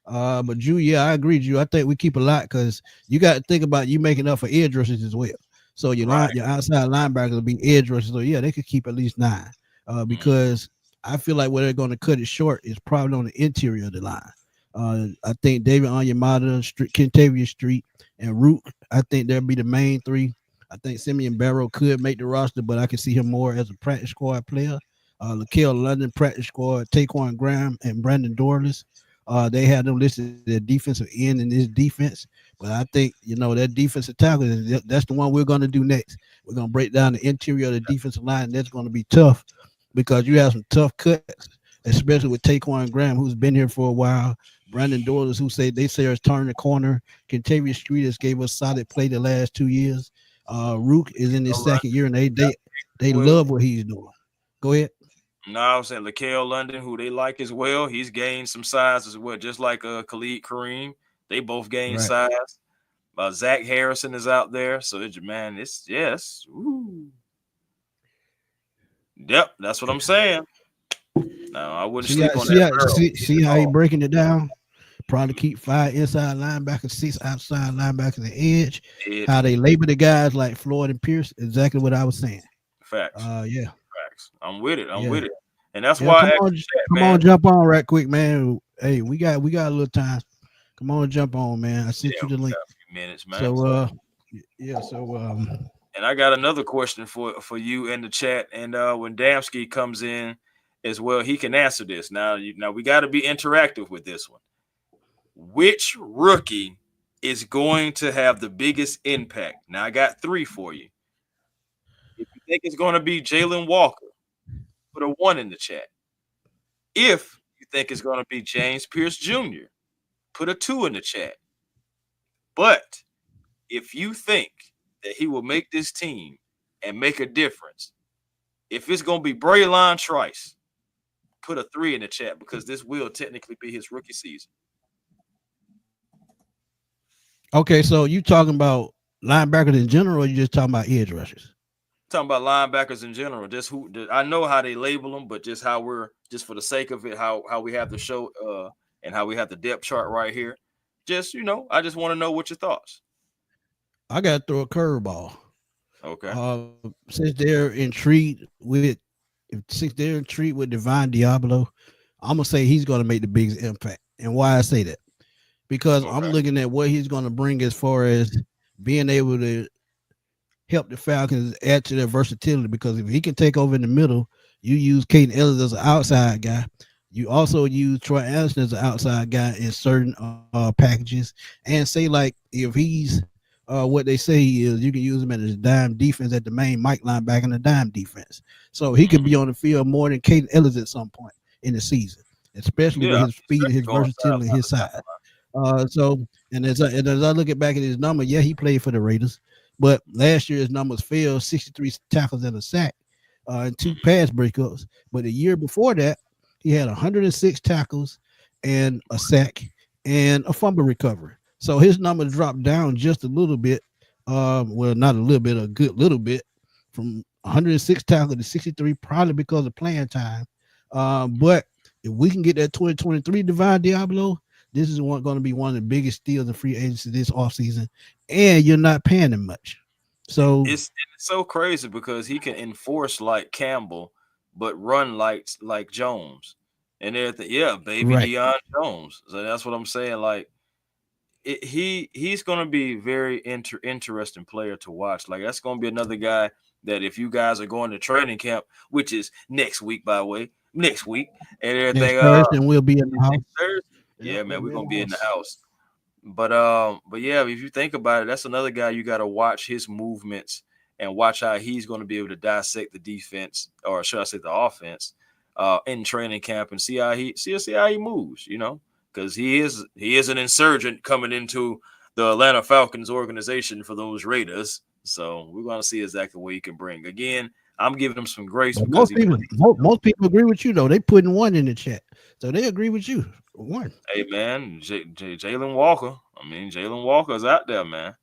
But Drew, yeah, I agree, Drew. I think we keep a lot because you got to think about you making up for edge rushers as well. So right. your outside linebackers will be edge rushers. So yeah, they could keep at least 9. Mhm. Because I feel like where they're going to cut it short is probably on the interior of the line. I think David Onyemata, Kentavious Street, and Root. I think they'll be the main 3. I think Simeon Barrow could make the roster, but I can see him more as a practice squad player. Laquel London practice squad, Taquan Graham and Brandon Dorless. They had them listed as defensive end in this defense, but I think that defensive tackle that's the one we're going to do next. We're going to break down the interior of the defensive line, and that's going to be tough because you have some tough cuts, especially with Taquan Graham, who's been here for a while. Brandon Dorless, who they say is turning the corner. Kentavious Street has gave us solid play the last 2 years. Rook is in his All right. second year, and they Well, love what he's doing. Go ahead. no, I'm saying Laquel London, who they like as well. He's gained some size as well, just like Khalid Kareem. They both gained Right. size. Zach Harrison is out there. So man, it's yes. Ooh. Yep, that's what I'm saying. No, I wouldn't sleep on that barrel See at how he all. breaking it down. Probably keep 5 inside linebackers, 6 outside linebackers, and edge. Edge. How they label the guys like Floyd and Pierce. Exactly what I was saying. Facts. Yeah, Facts. I'm with it. I'm yeah, with it. And that's yeah. why I asked the chat, Come on, man. jump on right quick, man. Hey, we got a little time. Come on, jump on, man. I sent Yeah, you the we link. got a few minutes, man. So yeah. So And I got another question for you in the chat. And when Damsky comes in as well, he can answer this. Now we got to be interactive with this one. Which rookie is going to have the biggest impact? Now I got 3 for you. If you think it's going to be Jalen Walker, put a 1 in the chat. If you think it's going to be James Pierce Jr., put a 2 in the chat. But if you think that he will make this team and make a difference, if it's going to be Braylon Trice, put a 3 in the chat because this will technically be his rookie season. okay. So you talking about linebackers in general, or you just talking about edge rushers? Talking about linebackers in general, just who I know how they label them, but just how we're just for the sake of it, how we have the show and how we have the depth chart right here. Just I just want to know what your thoughts. I got to throw a curveball. Okay. Since they're intrigued with, since they're intrigued with Devon Diablo, I'm gonna say he's gonna make the biggest impact. And why I say that? Because I'm Okay. looking at what he's gonna bring as far as being able to help the Falcons add to their versatility. Because if he can take over in the middle, you use Caden Ellis as an outside guy. You also use Troy Anderson as an outside guy in certain packages, and say like if he's what they say he is, you can use him as dime defense at the main Mike linebacker and the dime defense. So he could Mhm. be on the field more than Caden Ellis at some point in the season, especially with Yeah, his speed and especially his going versatility and sideline his to size. sideline. So and as I look at back at his number, yeah, he played for the Raiders, but last year his numbers fell 63 tackles and a sack, and two Mhm. pass breakups. But the year before that, he had 106 tackles and a sack and a fumble recovery. So his numbers dropped down just a little bit. Well, not a little bit, a good little bit, from 106 tackles to 63, probably because of playing time. But if we can get that 2023 Divine Diablo, this is going to be one of the biggest steals in free agency this offseason, and you're not paying him much. So, It's so crazy because he can enforce like Campbell, but run like Jones and everything. Yeah, baby right. Deion Jones. So that's what I'm saying. Like he's gonna be very interesting player to watch. Like that's gonna be another guy that if you guys are going to training camp, which is next week, by the way, next week and Next everything. Thursday, and we'll be in the Next house. Thursday. Yep, Yeah, we'll man, we're be in gonna the be in the house. house. But yeah, if you think about it, that's another guy you got to watch his movements and watch how he's going to be able to dissect the defense, or should I say the offense, in training camp and see how he moves. Because he is an insurgent coming into the Atlanta Falcons organization for those Raiders. So we're going to see exactly what he can bring. Again, I'm giving him some grace But because most he people, played. most people agree with you though. They putting one in the chat, so they agree with you. One. Hey man, Jalen Walker. I mean, Jalen Walker's out there, man.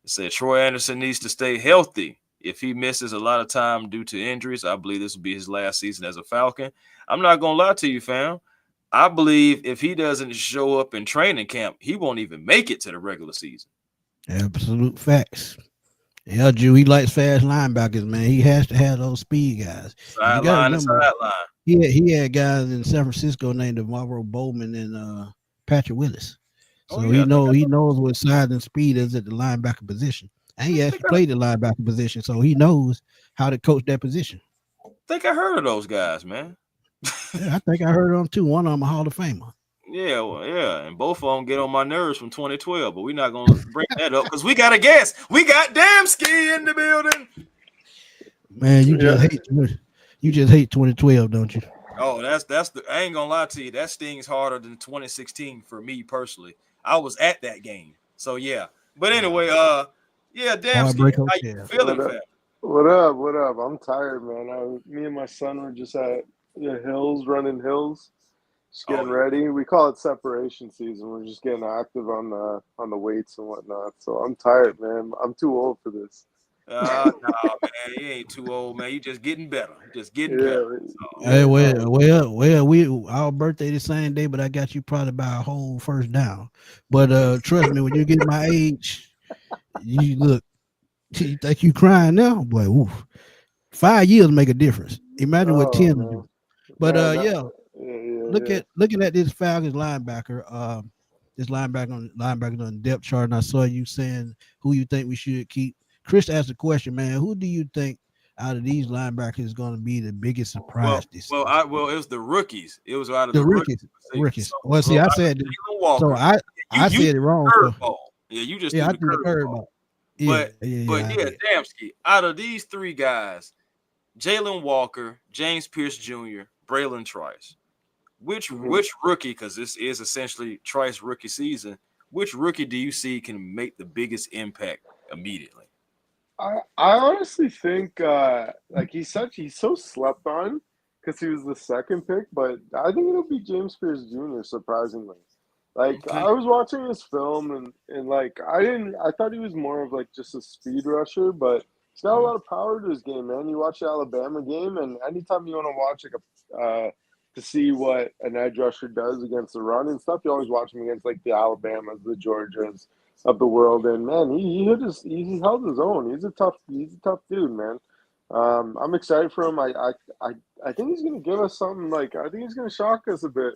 It said Troy Anderson needs to stay healthy. If he misses a lot of time due to injuries, I believe this will be his last season as a Falcon. I'm not gonna lie to you, fam. I believe if he doesn't show up in training camp, he won't even make it to the regular season. Absolute facts. Yeah, Jew, he likes fast linebackers, man. He has to have those speed guys. And you got to Sideline to remember, sideline. he had guys in San Francisco named Demarco Bowman and Patrick Willis. Oh So yeah, he knows what size and speed is at the linebacker position. And he think actually I played the linebacker position, so he knows how to coach that position. think I heard of those guys, man. Yeah, I think I heard of them too. One of them a Hall of Famer. Yeah, well, yeah, and both of them get on my nerves from 2012, but we're not gonna bring that up because we got a guest. We got Damski in the building. Man, Yeah. you just hate 2012, don't you? Oh, that's the. I ain't gonna lie to you. That stings harder than 2016 for me personally. I was at that game, so yeah. But anyway, yeah, Damski, Heartbreak how you Hotel. feeling, What up? fam? What up? What up? I'm tired, man. Me and my son were just at the hills, running hills, just Oh getting ready. We call it separation season. We're just getting active on the weights and whatnot. So I'm tired, man. I'm too old for this. nah, man, you ain't too old, man. You just getting better. Just getting better. Yeah, So Hey, yeah. No, we our birthday the same day, but I got you probably by a whole first down. But trust me, when you get my age, you look, you think you crying now, boy. Oof, 5 years make a difference. Imagine what oh 10 will man, do. But man. yeah, Yeah, yeah, yeah. looking at this Falcons linebacker, this linebacker on the depth chart, and I saw you saying who you think we should keep. Chris asked a question, man. Who do you think out of these linebackers is going to be the biggest well, surprise this well, season? it was the rookies. It was out of The the rookies. rookies, So, Well, so see, out I of said Jalen so. Walker, I you said it threw the wrong. So curveball. Yeah, you just yeah, threw I the threw the curveball. curveball. But Yeah, but I yeah, did. Damski, out of these three guys, Jalen Walker, James Pierce Jr., Braylon Trice, which Mhm. which rookie, because this is essentially Trice rookie season, which rookie do you see can make the biggest impact immediately? I honestly think like he's so slept on because he was the second pick, but I think it'll be James Pierce Jr. surprisingly. Like Okay. I was watching his film and like I thought he was more of like just a speed rusher, but he's got a Mhm. lot of power to his game, man. You watch the Alabama game, and anytime you want to watch like a to see what an edge rusher does against the run and stuff, you always watch him against like the Alabamas, the Georgias, of the world, and man, he held his own. He's a tough dude, man. I'm excited for him. I I think he's gonna give us something. Like I think he's gonna shock us a bit.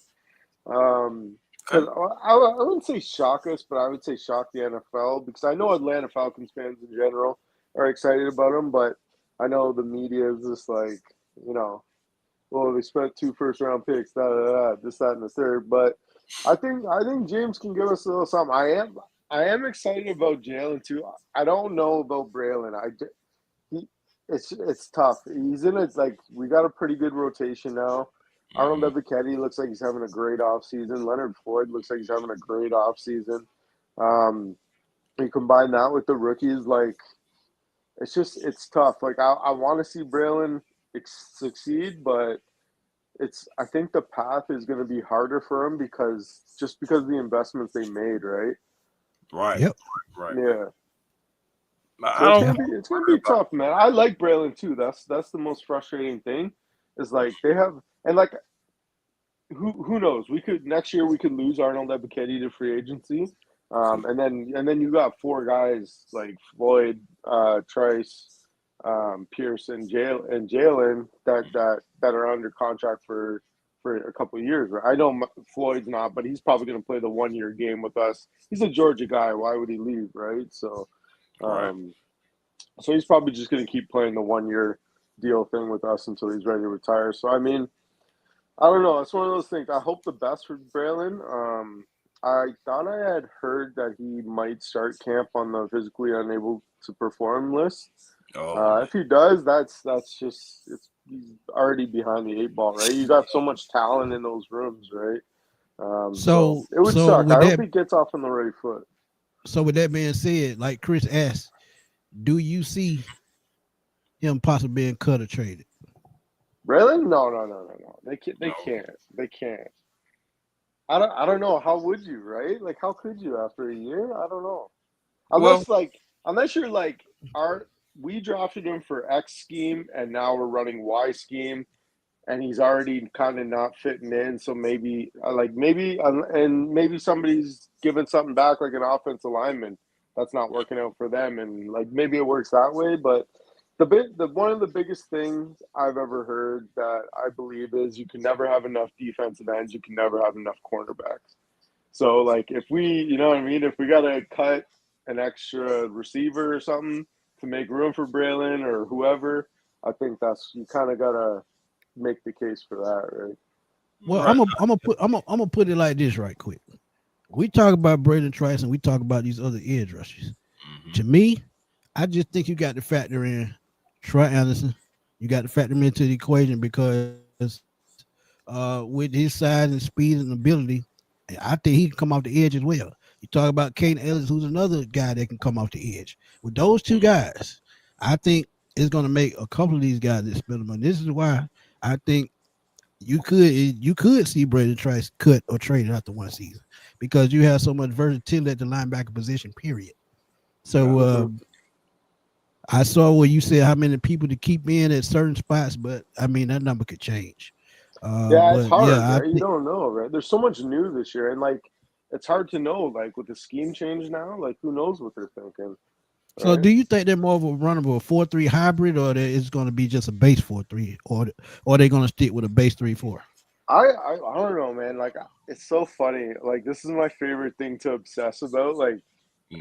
Because Okay. I wouldn't say shock us, but I would say shock the NFL because I know Atlanta Falcons fans in general are excited about him, but I know the media is just like, you know, well, they spent 2 first-round picks, this, that, and the third. But I think James can give us a little something. I am excited about Jalen too. I don't know about Braylon. He it's tough. He's in it like we got a pretty good rotation now. Arnold Mm-hmm. Ebiketie looks like he's having a great offseason. Leonard Floyd looks like he's having a great offseason. Um, you combine that with the rookies, like it's tough. Like I want to see Braylon succeed, but I think the path is going to be harder for him because of the investments they made, right? Right. Yep. Right. Yeah. I So it's don't Yeah. gonna be it's gonna be tough, man. I like Braylon too. That's the most frustrating thing, is like they have and like who knows? We could next year we could lose Arnold Ebiketie to free agency, and then you got four guys like Floyd, Trice, Pierce, and Jalen that are under contract for a couple of years. Right? I know Floyd's not, but he's probably going to play the 1 year game with us. He's a Georgia guy. Why would he leave? Right? So. right. Um, so he's probably just going to keep playing the 1 year deal thing with us until he's ready to retire. So I mean, I don't know. It's one of those things. I hope the best for Braylon. I thought I had heard that he might start camp on the physically unable to perform list. Oh, If he does, that's just he's already behind the 8 ball, right? You got so much talent in those rooms, right? So So it would so suck. with I hope that he gets off on the right foot. so with that being said, like Chris asked, do you see him possibly being cut or traded? Braylon? No, no, no, no, no. They can't. They no. can't. They can't. I don't know. How would you, right? Like, how could you after a year? I don't know. Well, Unless you're like, our we drafted him for X scheme and now we're running Y scheme and he's already kind of not fitting in. So maybe, and maybe somebody's giving something back, like an offensive lineman that's not working out for them, and like maybe it works that way. But the one of the biggest things I've ever heard that I believe is you can never have enough defensive ends, you can never have enough cornerbacks. So like if we, you know what I mean, if we gotta cut an extra receiver or something to make room for Braylon or whoever, I think that's you kind of gotta make the case for that, right? Well, right. I'm gonna put it like this right quick. We talk about Braden Trice and we talk about these other edge rushers. Mm-hmm. To me, I just think you got to factor in Troy Anderson. You got to factor him into the equation because with his size and speed and ability, I think he can come off the edge as well. You talk about Caden Ellis, who's another guy that can come off the edge. With those two guys, I think it's going to make a couple of these guys expendable. This is why I think you could see Braden Trice cut or traded after one season because you have so much versatility at the linebacker position. Period. So Mm-hmm. I saw where you said how many people to keep in at certain spots, but I mean that number could change. Yeah, it's But yeah, hard, I right? You think don't know, right? There's so much new this year, and like it's hard to know, like with the scheme change now, like who knows what they're thinking, so. right? Do you think they're more of a run of a 4-3 hybrid, or it's going to be just a base 4-3, or they going to stick with a base 3-4? I don't know, man. Like it's so funny. Like this is my favorite thing to obsess about. Like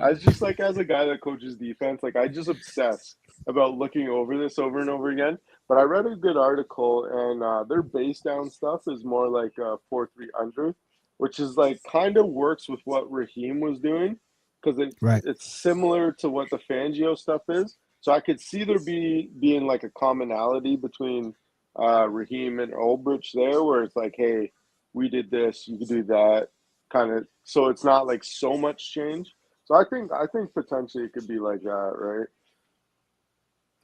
as a guy that coaches defense, like I just obsess about looking over this over and over again. But I read a good article, and their base down stuff is more like 4-3 under, which is like kind of works with what Raheem was doing because Right. it's similar to what the Fangio stuff is. So I could see there being like a commonality between Raheem and Ulbrich there, where it's like, hey, we did this, you could do that, kind of. So it's not like so much change. So I think potentially it could be like that, right?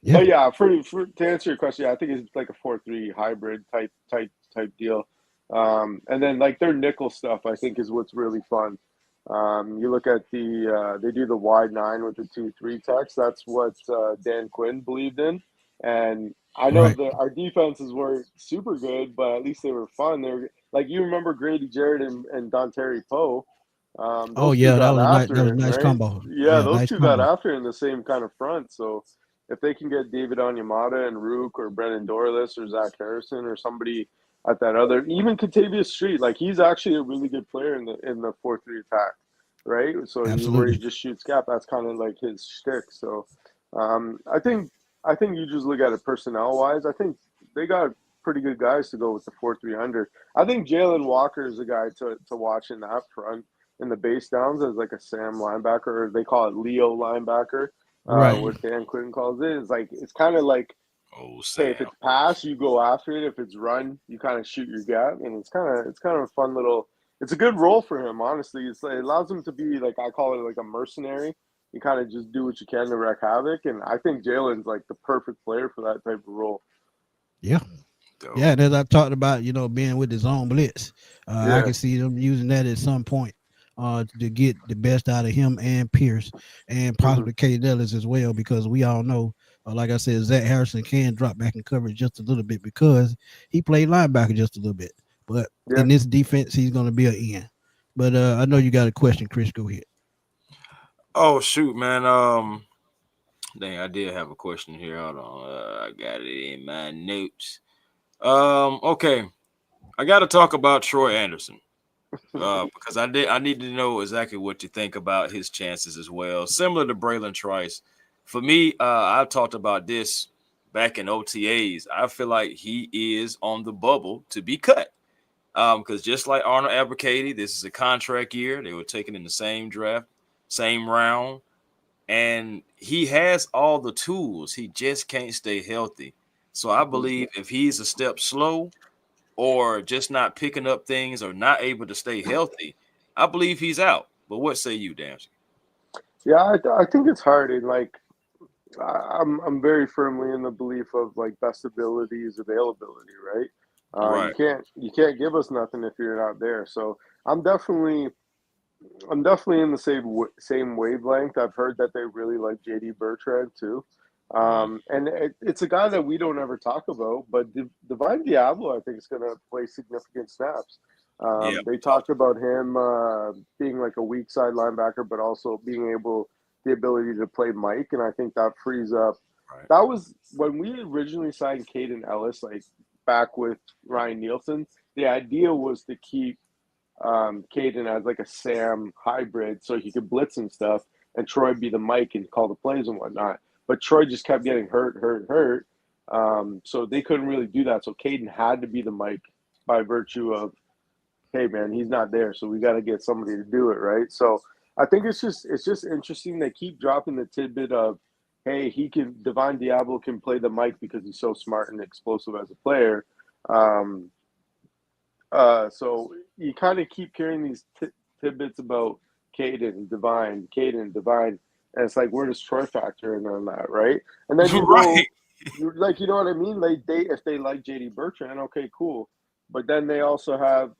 Yeah. But yeah, for to answer your question, yeah, I think it's like a 4-3 hybrid type deal. And then like their nickel stuff, I think is what's really fun. You look at they do the wide nine with the 2-3 text. That's what Dan Quinn believed in, and I know Right. that our defenses were super good, but at least they were fun. They were like you remember Grady Jarrett and Don Terry Poe. Oh Those two yeah, that got was a nice, after him, nice right? combo. Yeah, Yeah, those nice two got combo. after in the same kind of front. So if they can get David Onyemata and Rook or Brendan Dorless or Zach Harrison or somebody at that other, even Katavius Street, like he's actually a really good player in the 4-3 attack, right? So where he Absolutely. just shoots gap, that's kind of like his shtick. So I think you just look at it personnel wise. I think they got pretty good guys to go with the 4-3 under. I think Jalen Walker is a guy to watch in that front in the base downs as like a Sam linebacker, or they call it Leo linebacker. Right. What Dan Quinn calls it is like it's kind of like, Oh, hey, if Sam. it's pass, you go after it. If it's run, you kind of shoot your gap, and it's kind of a fun little. It's a good role for him, honestly. It allows him to be like I call it like a mercenary. You kind of just do what you can to wreak havoc, and I think Jalen's like the perfect player for that type of role. Yeah. Dope. Yeah, and as I talked about, being with the zone blitz, I Yeah. can see them using that at some point to get the best out of him and Pierce and Hmm. possibly Kate Ellis as well, because we all know, like I said, Zach Harrison can drop back in coverage just a little bit because he played linebacker just a little bit. But Yeah. in this defense, he's going to be an end. But I know you got a question, Chris. Go ahead. Oh shoot, man. Dang, I did have a question here. Hold on. I got it in my notes. Okay. I got to talk about Troy Anderson. Because I need to know exactly what you think about his chances as well. Similar to Braylon Trice. For me, I talked about this back in OTAs. I feel like he is on the bubble to be cut. Because just like Arnold Abercady, this is a contract year. They were taken in the same draft, same round, and he has all the tools. He just can't stay healthy. So I believe if he's a step slow or just not picking up things or not able to stay healthy, I believe he's out. But what say you, Damsey? Yeah, I think it's hard, and like I'm very firmly in the belief of like best ability is availability, right? You Right. can't give us nothing if you're not there. So I'm definitely I'm definitely in the same wavelength. I've heard that they really like JD Bertrand too, Mm. and it's a guy that we don't ever talk about. But Devon Diablo, I think, is going to play significant snaps. Yeah, They we talked. talked about him being like a weak side linebacker, but also being able the ability to play Mike, and I think that frees up. Right. That was when we originally signed Caden Ellis, like back with Ryan Nielsen. The idea was to keep Caden as like a Sam hybrid, so he could blitz and stuff, and Troy be the Mike and call the plays and whatnot. But Troy just kept getting hurt. So they couldn't really do that. So Caden had to be the Mike by virtue of, hey man, he's not there, so we got to get somebody to do it, right? So I think it's just interesting. They keep dropping the tidbit of, hey, Devon Diablo can play the Mike because he's so smart and explosive as a player. Um, so you kind of keep hearing these tidbits about Caden, Divine, and it's like, where does Troy factor in on that, right? And then you Right. go, you like, you know what I mean? Like they if they like JD Bertrand, okay, cool. But then they also have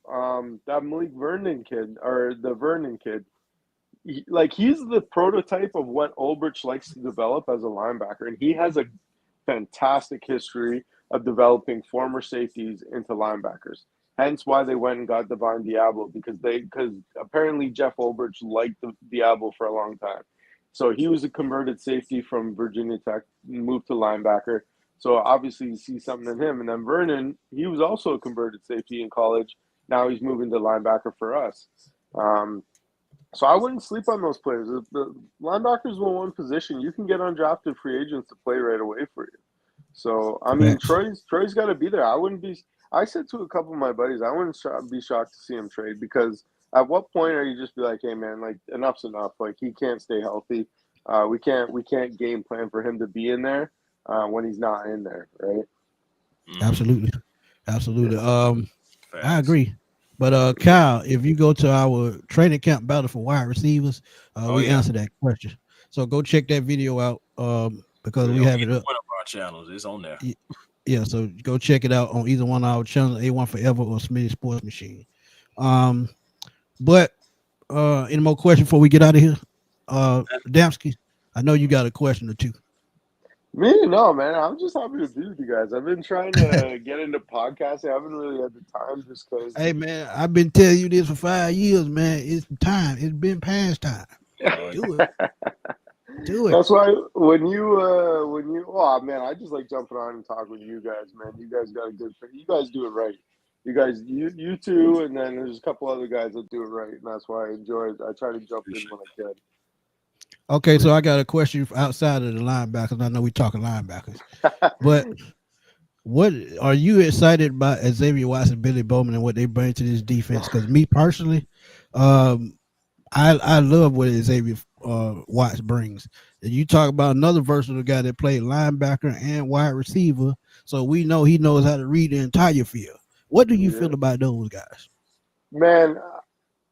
that Malik Vernon kid or the Vernon kid. He's the prototype of what Ulbrich likes to develop as a linebacker, and he has a fantastic history of developing former safeties into linebackers. Hence why they went and got Devon Diablo because apparently Jeff Ulbrich liked Diablo for a long time. So he was a converted safety from Virginia Tech, moved to linebacker. So obviously you see something in him. And then Vernon, he was also a converted safety in college. Now he's moving to linebacker for us. Um, so I wouldn't sleep on those players. The linebackers will one position. You can get undrafted free agents to play right away for you. So I mean, Facts. Troy's got to be there. I wouldn't be. I said to a couple of my buddies, I wouldn't be shocked to see him trade because at what point are you just be like, hey man, like enough's enough. Like he can't stay healthy. We can't game plan for him to be in there when he's not in there, right? Mm-hmm. Absolutely. Absolutely. Yeah. I Facts. agree. But Kyle, if you go to our training camp battle for wide receivers, Oh we yeah. answer that question. So go check that video out because On we have it either up. one of our channels, it's on there. Yeah, so go check it out on either one of our channels, A1 Forever or Smitty Sports Machine. Um, but any more questions before we get out of here? Damsky, I know you got a question or two. Me, no, man. I'm just happy to be with you guys. I've been trying to get into podcasting. I haven't really had the time just because. Hey man, I've been telling you this for 5 years, man. It's time. It's been past time. Oh, Do it. Do it. That's why oh man, I just like jumping on and talking with you guys, man. You guys got a good thing. You guys do it right. You two, and then there's a couple other guys that do it right, and that's why I enjoy it. I try to jump in appreciate when I can. Okay, so I got a question outside of the linebackers. I know we talking linebackers, but what are you excited about Xavier Watson, Billy Bowman, and what they bring to this defense? Because me personally, um, I love what Xavier Watts brings. And you talk about another versatile guy that played linebacker and wide receiver, so we know he knows how to read the entire field. What do you Yeah. feel about those guys? Man,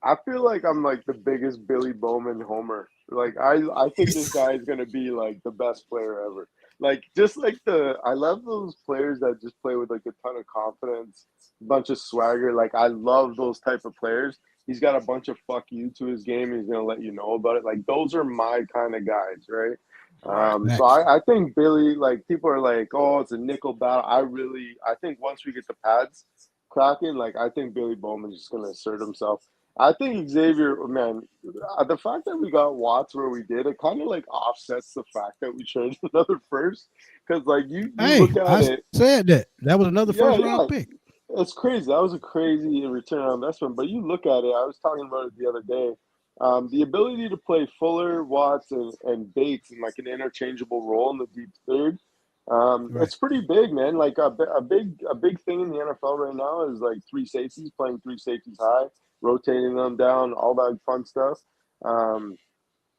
I feel like I'm like the biggest Billy Bowman homer. Like I think this guy is gonna be like the best player ever. Like just like I love those players that just play with like a ton of confidence, bunch of swagger. Like I love those type of players. He's got a bunch of fuck you to his game. He's gonna let you know about it. Like those are my kind of guys, right? right. So Max. I think Billy, like people are like, oh, it's a nickel battle. I think once we get the pads cracking, like I think Billy Bowman's just gonna assert himself. I think Xavier, man, the fact that we got Watts where we did, it kind of like offsets the fact that we traded another first. Because like you Hey, look at I it, said that was another yeah, first yeah, round pick. it's crazy. That was a crazy return on investment. But you look at it, I was talking about it the other day. The ability to play Fuller, Watts, and Bates in like an interchangeable role in the deep third, Right. it's pretty big, man. Like a big thing in the NFL right now is like three safeties playing three safeties high, rotating them down, all that fun stuff. Um,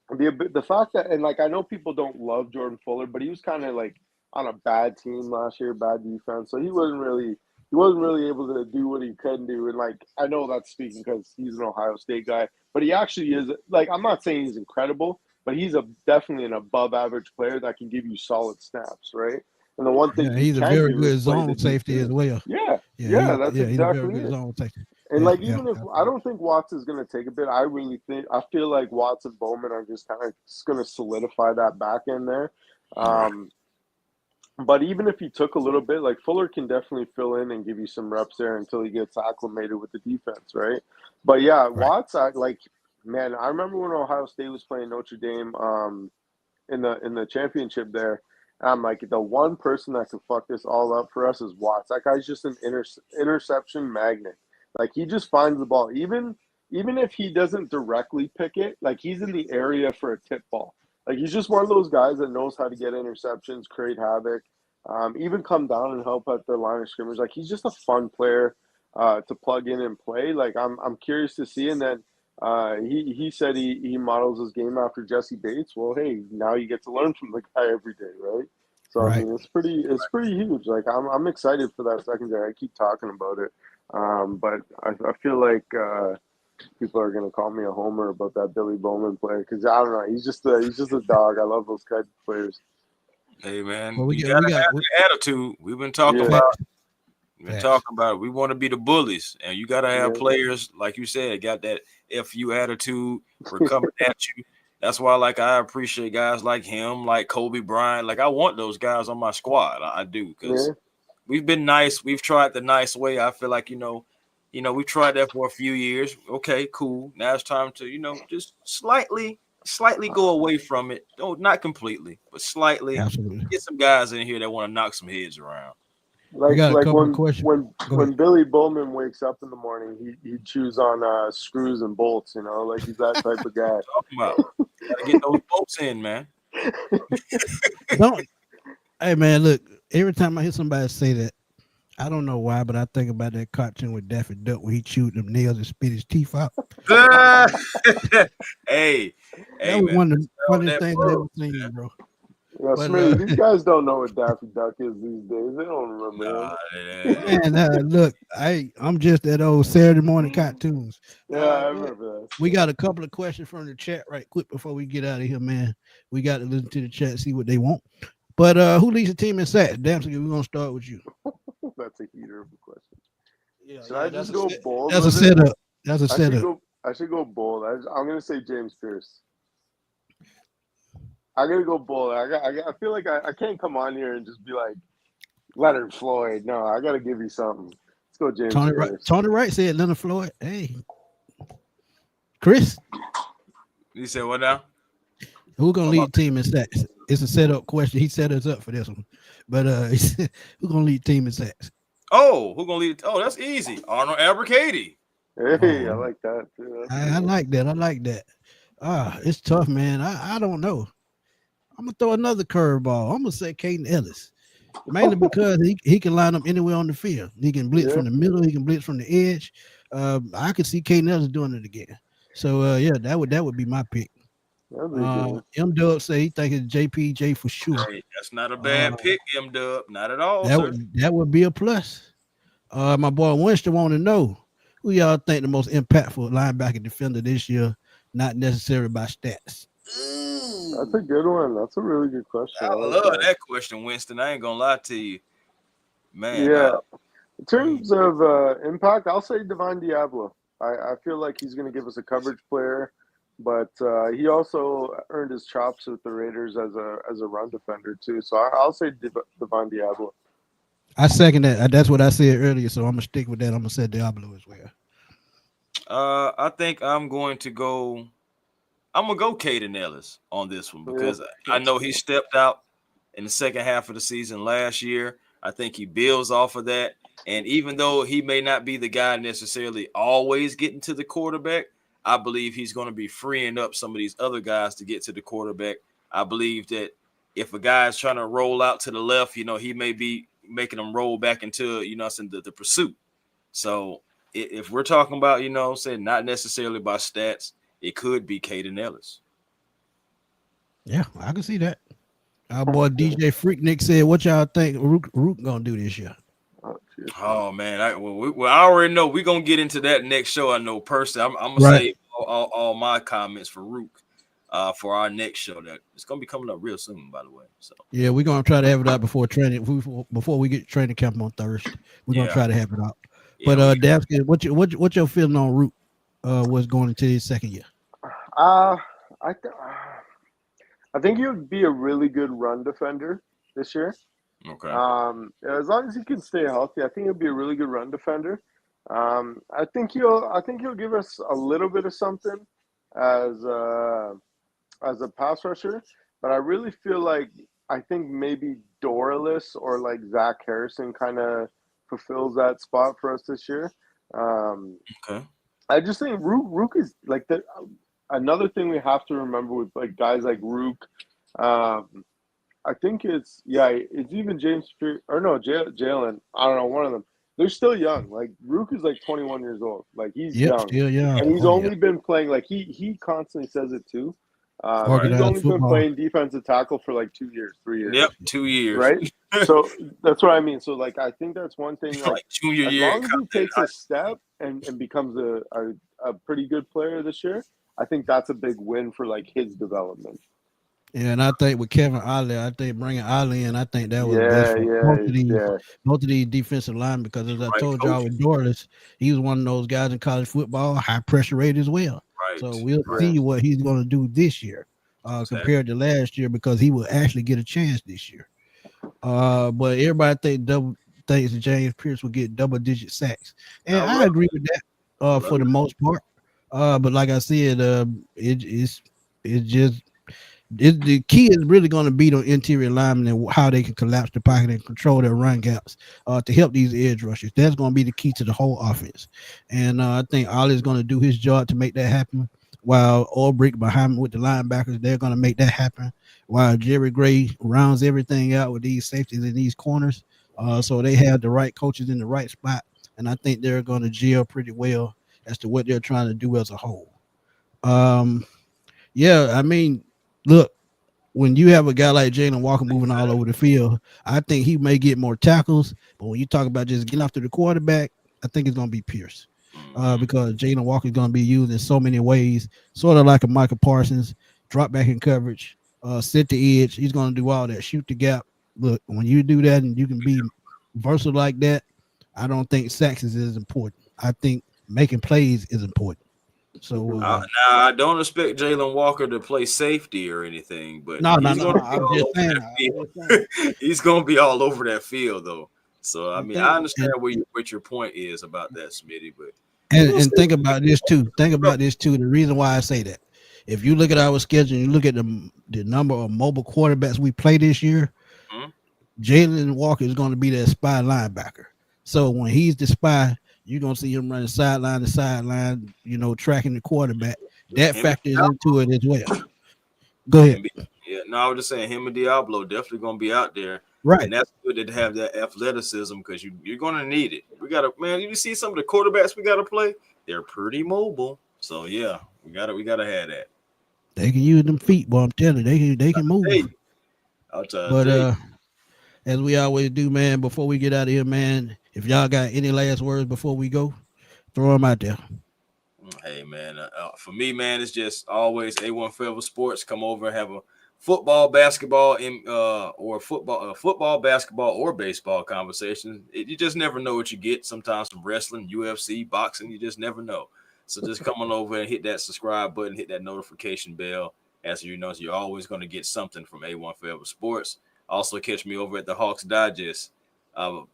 the fact that, and like I know people don't love Jordan Fuller, but he was kind of like on a bad team last year, bad defense, so he wasn't really able to do what he could do. And like I know that's speaking because he's an Ohio State guy, but he actually is like I'm not saying he's incredible, but he's a definitely an above average player that can give you solid snaps, right? And the one thing Yeah, he he's a can very do is good play the zone deep safety as third. well. Yeah, Yeah, yeah, that's he's a very exactly good it. zone safety. And Yeah, like yeah, even if I absolutely. don't think Watts is going to take a bit, I feel like Watts and Bowman are just kind of just going to solidify that back end there. Right. Um, but even if he took a little bit, like Fuller can definitely fill in and give you some reps there until he gets acclimated with the defense, right? But yeah, Right. Watts, man, I remember when Ohio State was playing Notre Dame in the championship there. I'm like the one person that could fuck this all up for us is Watts. That guy's just an interception magnet. Like he just finds the ball, even if he doesn't directly pick it. Like he's in the area for a tip ball. Like he's just one of those guys that knows how to get interceptions, create havoc, even come down and help at the line of scrimmage. Like he's just a fun player to plug in and play. Like I'm curious to see. And then he said he models his game after Jesse Bates. Well, hey, now you get to learn from the guy every day, right? So I Right. mean, it's pretty huge. Like I'm excited for that secondary. I keep talking about it, but I feel like people are gonna call me a homer about that Billy Bowman player because I don't know. He's just a dog. I love those kind of players. Hey man, Well, we you got we gotta got have the attitude. Yeah, facts. We've been Facts. talking about it. We want to be the bullies, and you gotta have yeah, players like you said, got that FU attitude. We're coming at you. That's why, like, I appreciate guys like him, like Kobe Bryant. Like, I want those guys on my squad. I do because yeah. we've been nice. We've tried the nice way. I feel like we tried that for a few years. Okay, cool. Now it's time to just slightly go away from it. Don't not completely, but slightly. Absolutely. Get some guys in here that want to knock some heads around. We Like got a like couple of when questions. when Go ahead. when Billy Bowman wakes up in the morning, he chews on screws and bolts. Like he's that type of guy. Talking about gotta get those bolts in, man. Don't. Hey man, look. Every time I hear somebody say that, I don't know why, but I think about that cartoon with Daffy Duck where he chewed them nails and spit his teeth out. hey, That hey, was man. one of the On funniest that things I've ever bro. seen, bro. Yeah, But Smitty, these guys don't know what Daffy Duck is these days. They don't remember him. Nah, man, look, I'm just that old Saturday morning cartoons. Yeah, I But remember that. we got a couple of questions from the chat right quick before we get out of here, man. We got to listen to the chat, see what they want. But who leads the team in sacks? Damson, we're gonna start with you. That's a heater of a question. Yeah, Should yeah, I that's just a go set. bold That's a with it? setup. That's a I should setup. go. I should go bold. I'm gonna say James Pierce. I gotta go Bull. I feel like I can't come on here and just be like Leonard Floyd. No, I gotta give you something. Let's go, James. Tony Wright said Leonard Floyd. Hey, Chris. You said what now? Who's gonna lead the team in sacks? It's a setup question. He set us up for this one, but who's gonna lead the team in sacks? Oh, who's gonna lead? Oh, that's easy. Arnold Abracady. Hey, I like that too. I like that. I like that. It's tough, man. I don't know. I'm gonna throw another curveball. I'm gonna say Caden Ellis, mainly because he can line up anywhere on the field. He can blitz from the middle. He can blitz from the edge. I could see Caden Ellis doing it again. So yeah, that would be my pick. M Dub say he think it's JPJ for sure. Hey, that's not a bad pick, M Dub. Not at all. That would be a plus. My boy Winston want to know who y'all think the most impactful linebacker defender this year, not necessarily by stats. That's a good one. That's a really good question. I love that question, Winston. I ain't gonna lie to you, man. Yeah. In terms of impact, I'll say Devon Diablo. I feel like he's going to give us a coverage player, but he also earned his chops with the Raiders as a run defender too. So I'll say Devon Diablo. I second that. That's what I said earlier, so I'm gonna stick with that. I'm gonna say Diablo as well. I think I'm gonna go Caden Ellis on this one because I know he stepped out in the second half of the season last year. I think he builds off of that. And even though he may not be the guy necessarily always getting to the quarterback, I believe he's going to be freeing up some of these other guys to get to the quarterback. I believe that if a guy is trying to roll out to the left, he may be making them roll back into, the pursuit. So if we're talking about, saying not necessarily by stats, it could be Caden Ellis. Yeah, I can see that. Our boy DJ Freaknik said, "What y'all think Rook gonna do this year?" Oh man, I already know we're gonna get into that next show. I know personally, I'm gonna save all my comments for Rook for our next show. That it's gonna be coming up real soon, by the way. So yeah, we're gonna try to have it out before we get training camp on Thursday. We're gonna try to have it out. But Davsky, what your feeling on Rook was going into his second year? I think he would be a really good run defender this year. Okay. As long as he can stay healthy, I think he'll be a really good run defender. I think he'll give us a little bit of something as a pass rusher, but I really feel like I think maybe Doralus or like Zach Harrison kind of fulfills that spot for us this year. Okay. I just think Rook is like another thing we have to remember with like guys like Rook. I think it's even James or no Jalen. I don't know, one of them. They're still young. Like Rook is like 21 years old. Like he's young. Still young. And he's only been playing like he constantly says it too. He's only been playing defensive tackle for like 2 years, 3 years. Yep, 2 years. Right? So that's what I mean. So like I think that's one thing. Like junior as year, long as he takes a step and becomes a pretty good player this year, I think that's a big win for like his development. Yeah, and I think with Kevin Ollie, I think bringing Ollie in, I think that was best for both of these defensive linemen because as I told y'all with Doralus, he was one of those guys in college football, high pressure rate as well. Right. So we'll see what he's going to do this year compared to last year because he will actually get a chance this year. But everybody thinks James Pierce will get double-digit sacks, and I agree with that for the most part. But like I said, the key is really going to be the interior linemen and how they can collapse the pocket and control their run gaps to help these edge rushers. That's going to be the key to the whole offense. And I think Ollie's going to do his job to make that happen. While Ulbrich behind with the linebackers, they're going to make that happen. While Jerry Gray rounds everything out with these safeties and these corners. So they have the right coaches in the right spot. And I think they're going to gel pretty well as to what they're trying to do as a whole. I mean, look, when you have a guy like Jalen Walker moving all over the field, I think he may get more tackles. But when you talk about just getting after the quarterback, I think it's going to be Pierce because Jalen Walker is going to be used in so many ways, sort of like a Michael Parsons, drop back in coverage, set the edge. He's going to do all that, shoot the gap. Look, when you do that and you can be versatile like that, I don't think sacks is as important. I think making plays is important. So now I don't expect Jalen Walker to play safety or anything, but no. he's going to be I'm all just over saying. that field. He's going to be all over that field, though. So I mean, I understand what your point is about that, Smitty, but and think about this too. Think about this too. The reason why I say that, if you look at our schedule, you look at the number of mobile quarterbacks we play this year. Jalen Walker is going to be that spy linebacker. So when he's the spy, you're going to see him running sideline to sideline, tracking the quarterback. That factors into it as well. Go ahead. Yeah, no, I was just saying him and Diablo definitely going to be out there. Right. And that's good to have that athleticism because you're going to need it. We got to, man, you see some of the quarterbacks we got to play, they're pretty mobile. So, yeah, we got to have that. They can use them feet, boy. I'm telling you, they can move. But as we always do, man, before we get out of here, man, if y'all got any last words before we go, throw them out there. Hey, man, for me, man, it's just always A1 Forever Sports. Come over and have a football, basketball, or football, basketball, or baseball conversation. You just never know what you get. Sometimes from wrestling, UFC, boxing, you just never know. So just come on over and hit that subscribe button, hit that notification bell. As you know, you're always going to get something from A1 Forever Sports. Also, catch me over at the Hawks Digest.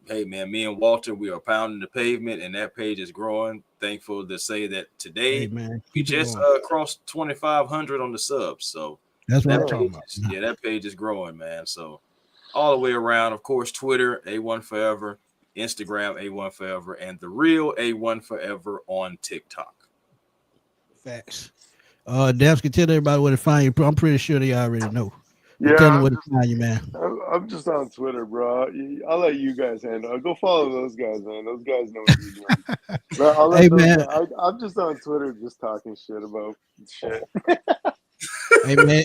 Hey, man, me and Walter, we are pounding the pavement, and that page is growing. Thankful to say that today we just crossed 2,500 on the subs. So that's what I'm talking about. Yeah, that page is growing, man. So all the way around, of course, Twitter, A1 Forever, Instagram, A1 Forever, and the real A1 Forever on TikTok. Facts. Dabs, tell everybody where to find you. I'm pretty sure they already know. Yeah, tell them where to find you, man. I'm just on Twitter, bro. I'll let you guys handle. Go follow those guys, man. Those guys know what you're doing. Hey, man. I'm just on Twitter, just talking shit about shit. Hey, man,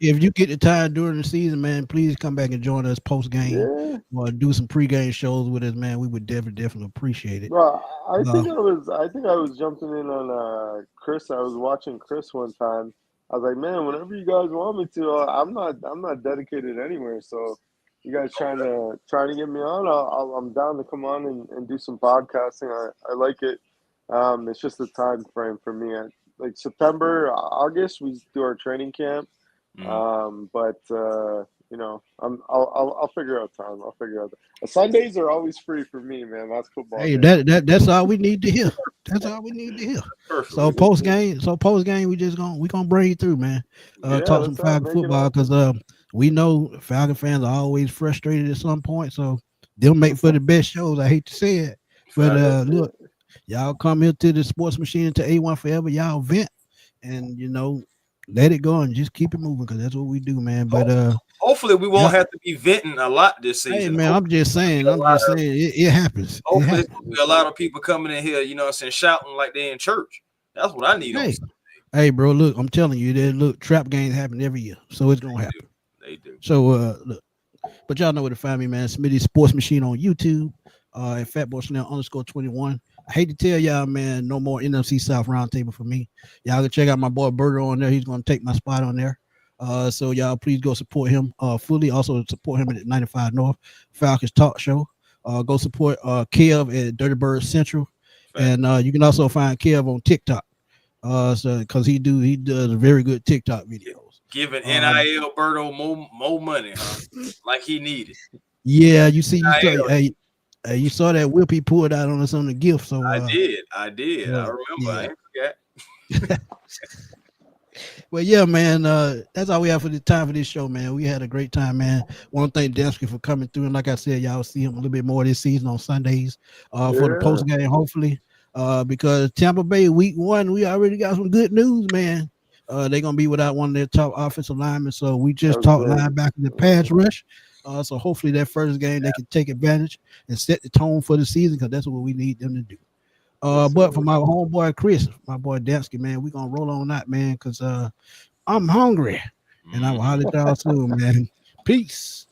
if you get the time during the season, man, please come back and join us post game or do some pregame shows with us, man. We would definitely appreciate it. Bro, I think I was jumping in on Chris. I was watching Chris one time. I was like, man, whenever you guys want me to, I'm not dedicated anywhere. So you guys trying to get me on, I'm down to come on and do some podcasting. I like it. It's just the time frame for me. Like September, August, we do our training camp. But I'll figure out time. I'll figure out. Sundays are always free for me, man. That's football. Hey, that's all we need to hear. That's all we need to hear. Perfect. So post game, we gonna bring you through, man. Talk some Falcon football because we know Falcon fans are always frustrated at some point. So they'll make for the best shows. I hate to say it, but look, y'all come here to the Sports Machine to A1 Forever. Y'all vent and let it go and just keep it moving because that's what we do, man. But hopefully we won't have to be venting a lot this season. Hey, man, I'm just saying it happens. Hopefully there'll be a lot of people coming in here, shouting like they're in church. That's what I need. Hey, bro, look, I'm telling you, trap games happen every year, so it's gonna happen. They do. So look, but y'all know where to find me, man. Smitty Sports Machine on YouTube, at FatBoySnell_21. I hate to tell y'all, man, no more NFC South roundtable for me. Y'all can check out my boy Berto on there. He's gonna take my spot on there. So y'all please go support him fully. Also support him at 95 North Falcons Talk Show. Go support Kev at Dirty Bird Central. And you can also find Kev on TikTok. So because he does very good TikTok videos. Giving NIL Berto more money, huh? Like he needed. Yeah, you saw that whip he pulled out on us on the gift. So I did. I remember. I ain't forget. Well, yeah, man. That's all we have for the time for this show, man. We had a great time, man. Want to thank Dembski for coming through, and like I said, y'all will see him a little bit more this season on Sundays for the post game, hopefully. Because Tampa Bay week 1, we already got some good news, man. They're gonna be without one of their top offensive linemen, so we just talked linebacker the pass rush. So hopefully that first game they can take advantage and set the tone for the season because that's what we need them to do. But for my homeboy Chris, my boy Dembski, man, we're gonna roll on that, man, because I'm hungry. And I will holler at y'all soon, man. Peace.